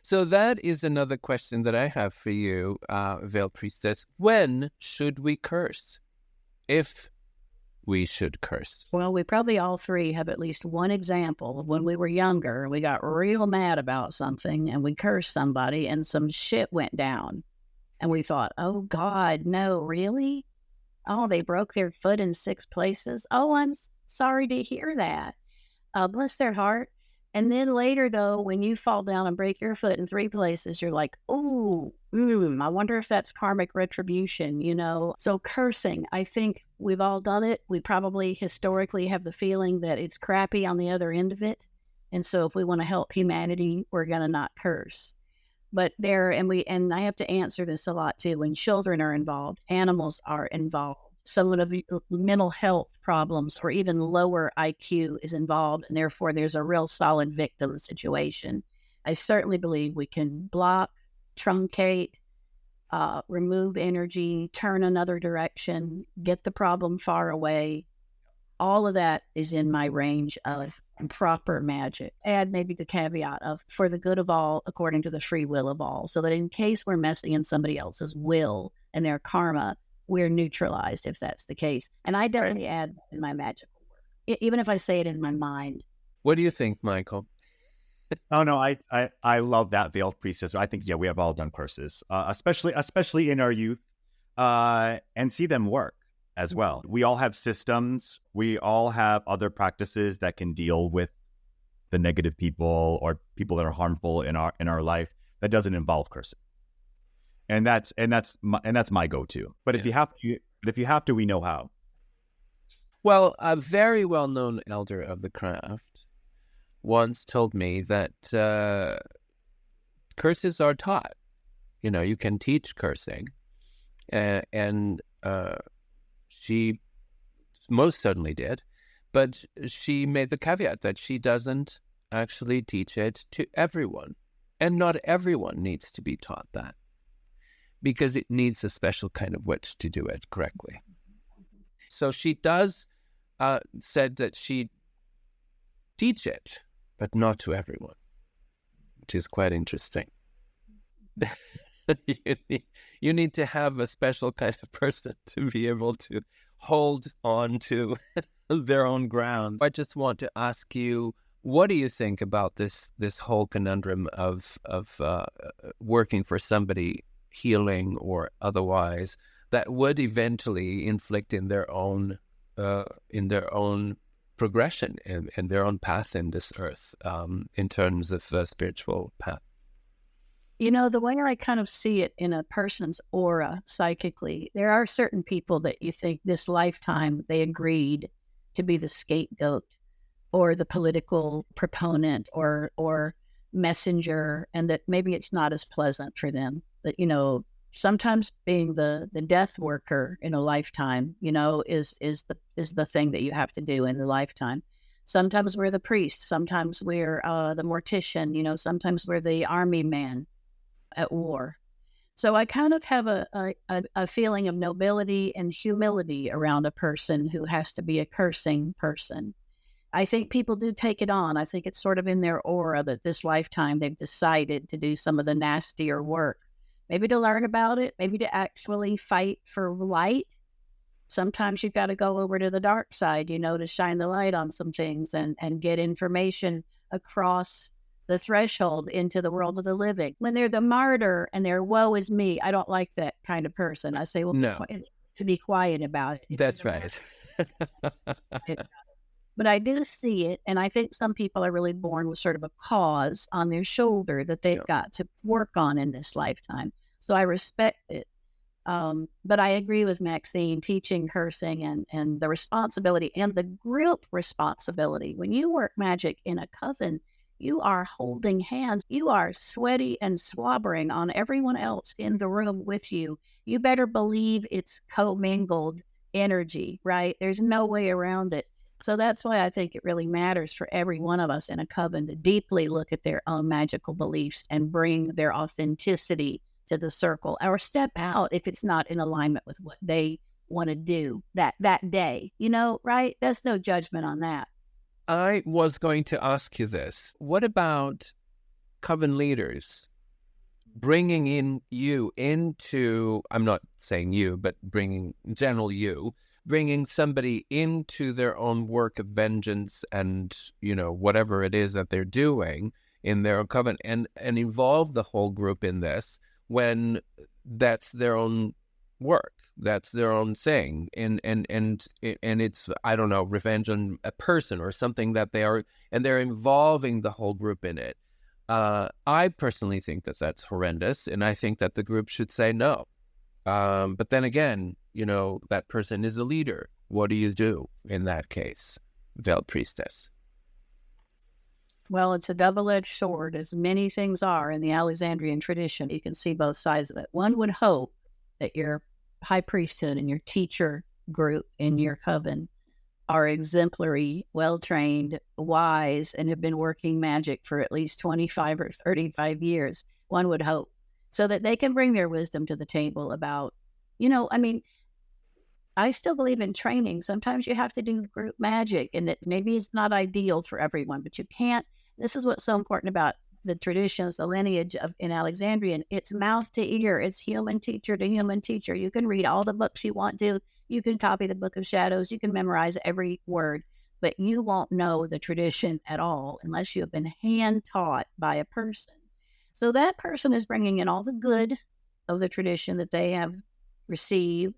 So that is another question that I have for you, Veiled Priestess. When should we curse? If we should curse? Well, we probably all three have at least one example of when we were younger, we got real mad about something and we cursed somebody and some shit went down. And we thought, oh God, no, really? Oh, they broke their foot in 6 places. Oh, I'm sorry to hear that. Bless their heart. And then later, though, when you fall down and break your foot in 3 places, you're like, oh, I wonder if that's karmic retribution, So cursing, I think we've all done it. We probably historically have the feeling that it's crappy on the other end of it. And so if we want to help humanity, we're going to not curse. But and I have to answer this a lot too. When children are involved, animals are involved. Someone of mental health problems or even lower IQ is involved, and therefore there's a real solid victim situation. I certainly believe we can block, truncate, remove energy, turn another direction, get the problem far away. All of that is in my range of proper magic. Add maybe the caveat of for the good of all, according to the free will of all, so that in case we're messing in somebody else's will and their karma, we're neutralized if that's the case. And I definitely add that in my magical work, even if I say it in my mind. What do you think, Michael? Oh, no, I love that, Veiled Priestess. I think, we have all done curses, especially in our youth, and see them work as well. We all have systems. We all have other practices that can deal with the negative people or people that are harmful in our life that doesn't involve cursing. And that's my go-to. But if you have to, we know how. Well, a very well-known elder of the craft once told me that curses are taught. You can teach cursing, and she most certainly did, but she made the caveat that she doesn't actually teach it to everyone, and not everyone needs to be taught that, because it needs a special kind of witch to do it correctly. So she does said that she teach it, but not to everyone, which is quite interesting. You need to have a special kind of person to be able to hold on to their own ground. I just want to ask you, what do you think about this whole conundrum of working for somebody, healing or otherwise, that would eventually inflict in their own progression and their own path in this earth, in terms of spiritual path? The way I kind of see it in a person's aura psychically, there are certain people that you think this lifetime they agreed to be the scapegoat or the political proponent or messenger, and that maybe it's not as pleasant for them. That, sometimes being the death worker in a lifetime, is the thing that you have to do in the lifetime. Sometimes we're the priest, sometimes we're the mortician, sometimes we're the army man at war. So I kind of have a feeling of nobility and humility around a person who has to be a cursing person. I think people do take it on. I think it's sort of in their aura that this lifetime they've decided to do some of the nastier work. Maybe to learn about it, maybe to actually fight for light. Sometimes you've got to go over to the dark side, to shine the light on some things and get information across the threshold into the world of the living. When they're the martyr and they're woe is me, I don't like that kind of person. I say, well, no, to be quiet about it. That's right. But I do see it, and I think some people are really born with sort of a cause on their shoulder that they've got to work on in this lifetime. So I respect it. But I agree with Maxine, teaching cursing and the responsibility and the group responsibility. When you work magic in a coven, you are holding hands. You are sweaty and slobbering on everyone else in the room with you. You better believe it's commingled energy, right? There's no way around it. So that's why I think it really matters for every one of us in a coven to deeply look at their own magical beliefs and bring their authenticity to the circle, or step out if it's not in alignment with what they want to do that day, right? There's no judgment on that. I was going to ask you this. What about coven leaders bringing in you into, I'm not saying you, but bringing somebody into their own work of vengeance and, whatever it is that they're doing in their own coven, and involve the whole group in this when that's their own work, that's their own thing, and it's, I don't know, revenge on a person or something that they're involving the whole group in it. I personally think that that's horrendous, and I think that the group should say no. But then again, that person is a leader. What do you do in that case, Veiled Priestess? Well, it's a double-edged sword, as many things are in the Alexandrian tradition. You can see both sides of it. One would hope that your high priesthood and your teacher group in your coven are exemplary, well-trained, wise, and have been working magic for at least 25 or 35 years. One would hope, so that they can bring their wisdom to the table about, I still believe in training. Sometimes you have to do group magic, and it maybe it's not ideal for everyone, but you can't. This is what's so important about the traditions, the lineage in Alexandrian. It's mouth to ear. It's human teacher to human teacher. You can read all the books you want to. You can copy the Book of Shadows. You can memorize every word, but you won't know the tradition at all unless you have been hand taught by a person. So that person is bringing in all the good of the tradition that they have received.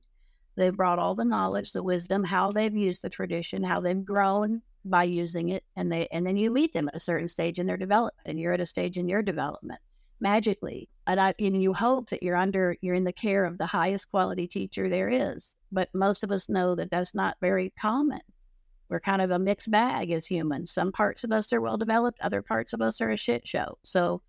They've brought all the knowledge, the wisdom, how they've used the tradition, how they've grown by using it, and then you meet them at a certain stage in their development, and you're at a stage in your development magically. And you hope that you're in the care of the highest quality teacher there is. But most of us know that that's not very common. We're kind of a mixed bag as humans. Some parts of us are well developed, other parts of us are a shit show. So,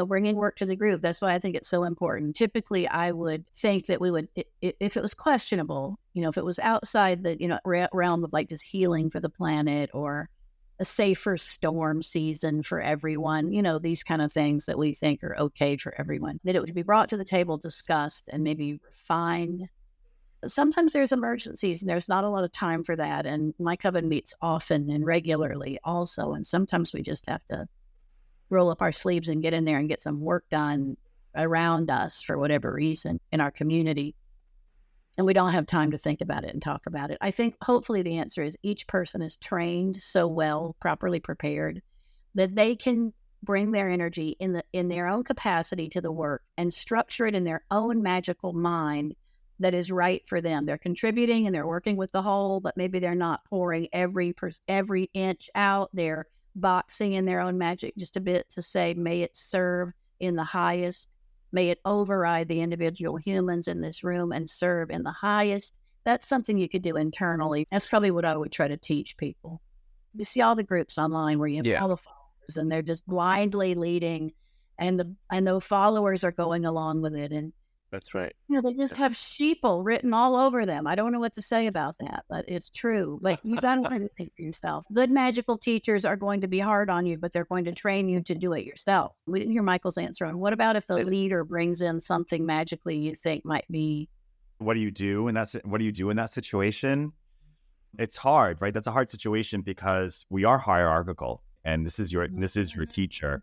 bringing work to the group, that's why I think it's so important. Typically, I would think that we would, if it was questionable, if it was outside the, realm of like just healing for the planet or a safer storm season for everyone, these kind of things that we think are okay for everyone, that it would be brought to the table, discussed, and maybe refined. Sometimes there's emergencies and there's not a lot of time for that. And my coven meets often and regularly also. And sometimes we just have to roll up our sleeves and get in there and get some work done around us for whatever reason in our community. And we don't have time to think about it and talk about it. I think hopefully the answer is each person is trained so well, properly prepared, that they can bring their energy in their own capacity to the work and structure it in their own magical mind that is right for them. They're contributing and they're working with the whole, but maybe they're not pouring every inch out. They're boxing in their own magic just a bit to say, may it serve in the highest. May it override the individual humans in this room and serve in the highest. That's something you could do internally. That's probably what I would try to teach people. You see all the groups online where you have all the followers and they're just blindly leading, and the followers are going along with it. And that's right. They just have sheeple written all over them. I don't know what to say about that, but it's true. Like, you got to learn to think for yourself. Good magical teachers are going to be hard on you, but they're going to train you to do it yourself. We didn't hear Michael's answer on what about if the leader brings in something magically you think might be. What do you do in that situation? It's hard, right? That's a hard situation because we are hierarchical, and this is your teacher.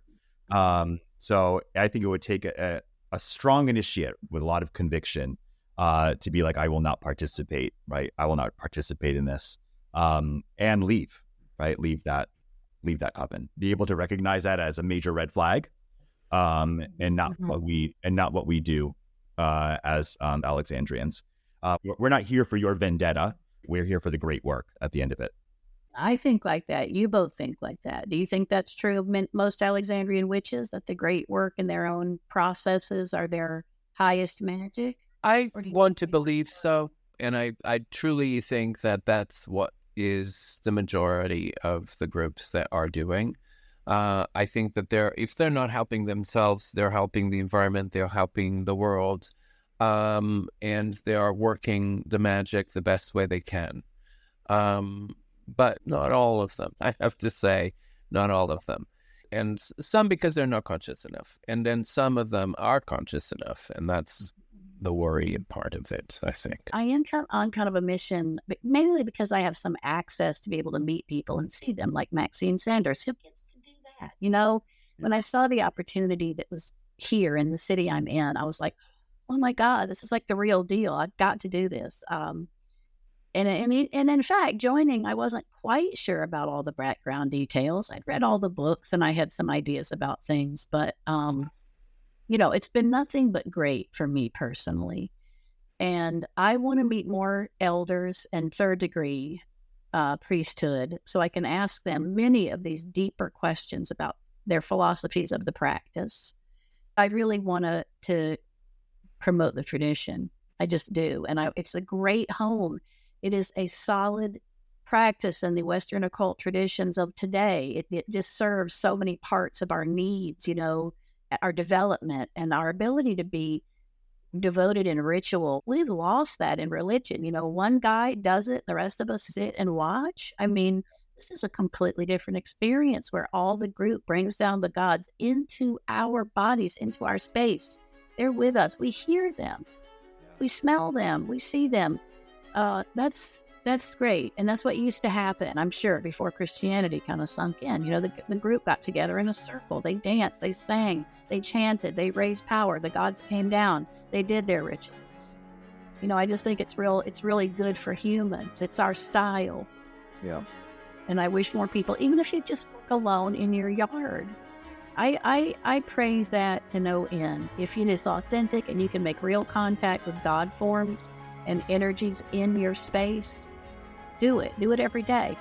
So I think it would take a strong initiate with a lot of conviction to be like, I will not participate, right? I will not participate in this, and leave, right? Leave that coven. Be able to recognize that as a major red flag, and not what we do as Alexandrians. We're not here for your vendetta. We're here for the great work at the end of it. I think like that. You both think like that. Do you think that's true of most Alexandrian witches, that the great work in their own processes are their highest magic? I want to believe so. And I truly think that that's what is the majority of the groups that are doing. I think that if they're not helping themselves, they're helping the environment, they're helping the world, and they are working the magic the best way they can. But not all of them. I have to say, not all of them. And some because they're not conscious enough. And then some of them are conscious enough. And that's the worry part of it, I think. I am on kind of a mission, but mainly because I have some access to be able to meet people and see them, like Maxine Sanders, who gets to do that. When I saw the opportunity that was here in the city I'm in, I was like, oh my God, this is like the real deal. I've got to do this. And in fact, joining, I wasn't quite sure about all the background details. I'd read all the books and I had some ideas about things, but, it's been nothing but great for me personally. And I want to meet more elders and third degree priesthood so I can ask them many of these deeper questions about their philosophies of the practice. I really want to promote the tradition. I just do. And it's a great home. It is a solid practice in the Western occult traditions of today. It just serves so many parts of our needs, our development and our ability to be devoted in ritual. We've lost that in religion. One guy does it, the rest of us sit and watch. I mean, this is a completely different experience where all the group brings down the gods into our bodies, into our space. They're with us. We hear them. We smell them. We see them. That's great. And that's what used to happen, I'm sure, before Christianity kind of sunk in. The group got together in a circle. They danced, they sang, they chanted, they raised power. The gods came down. They did their rituals. I just think it's really good for humans. It's our style. Yeah. And I wish more people, even if you just walk alone in your yard, I praise that to no end. If it is authentic and you can make real contact with God forms and energies in your space, do it. Do it every day.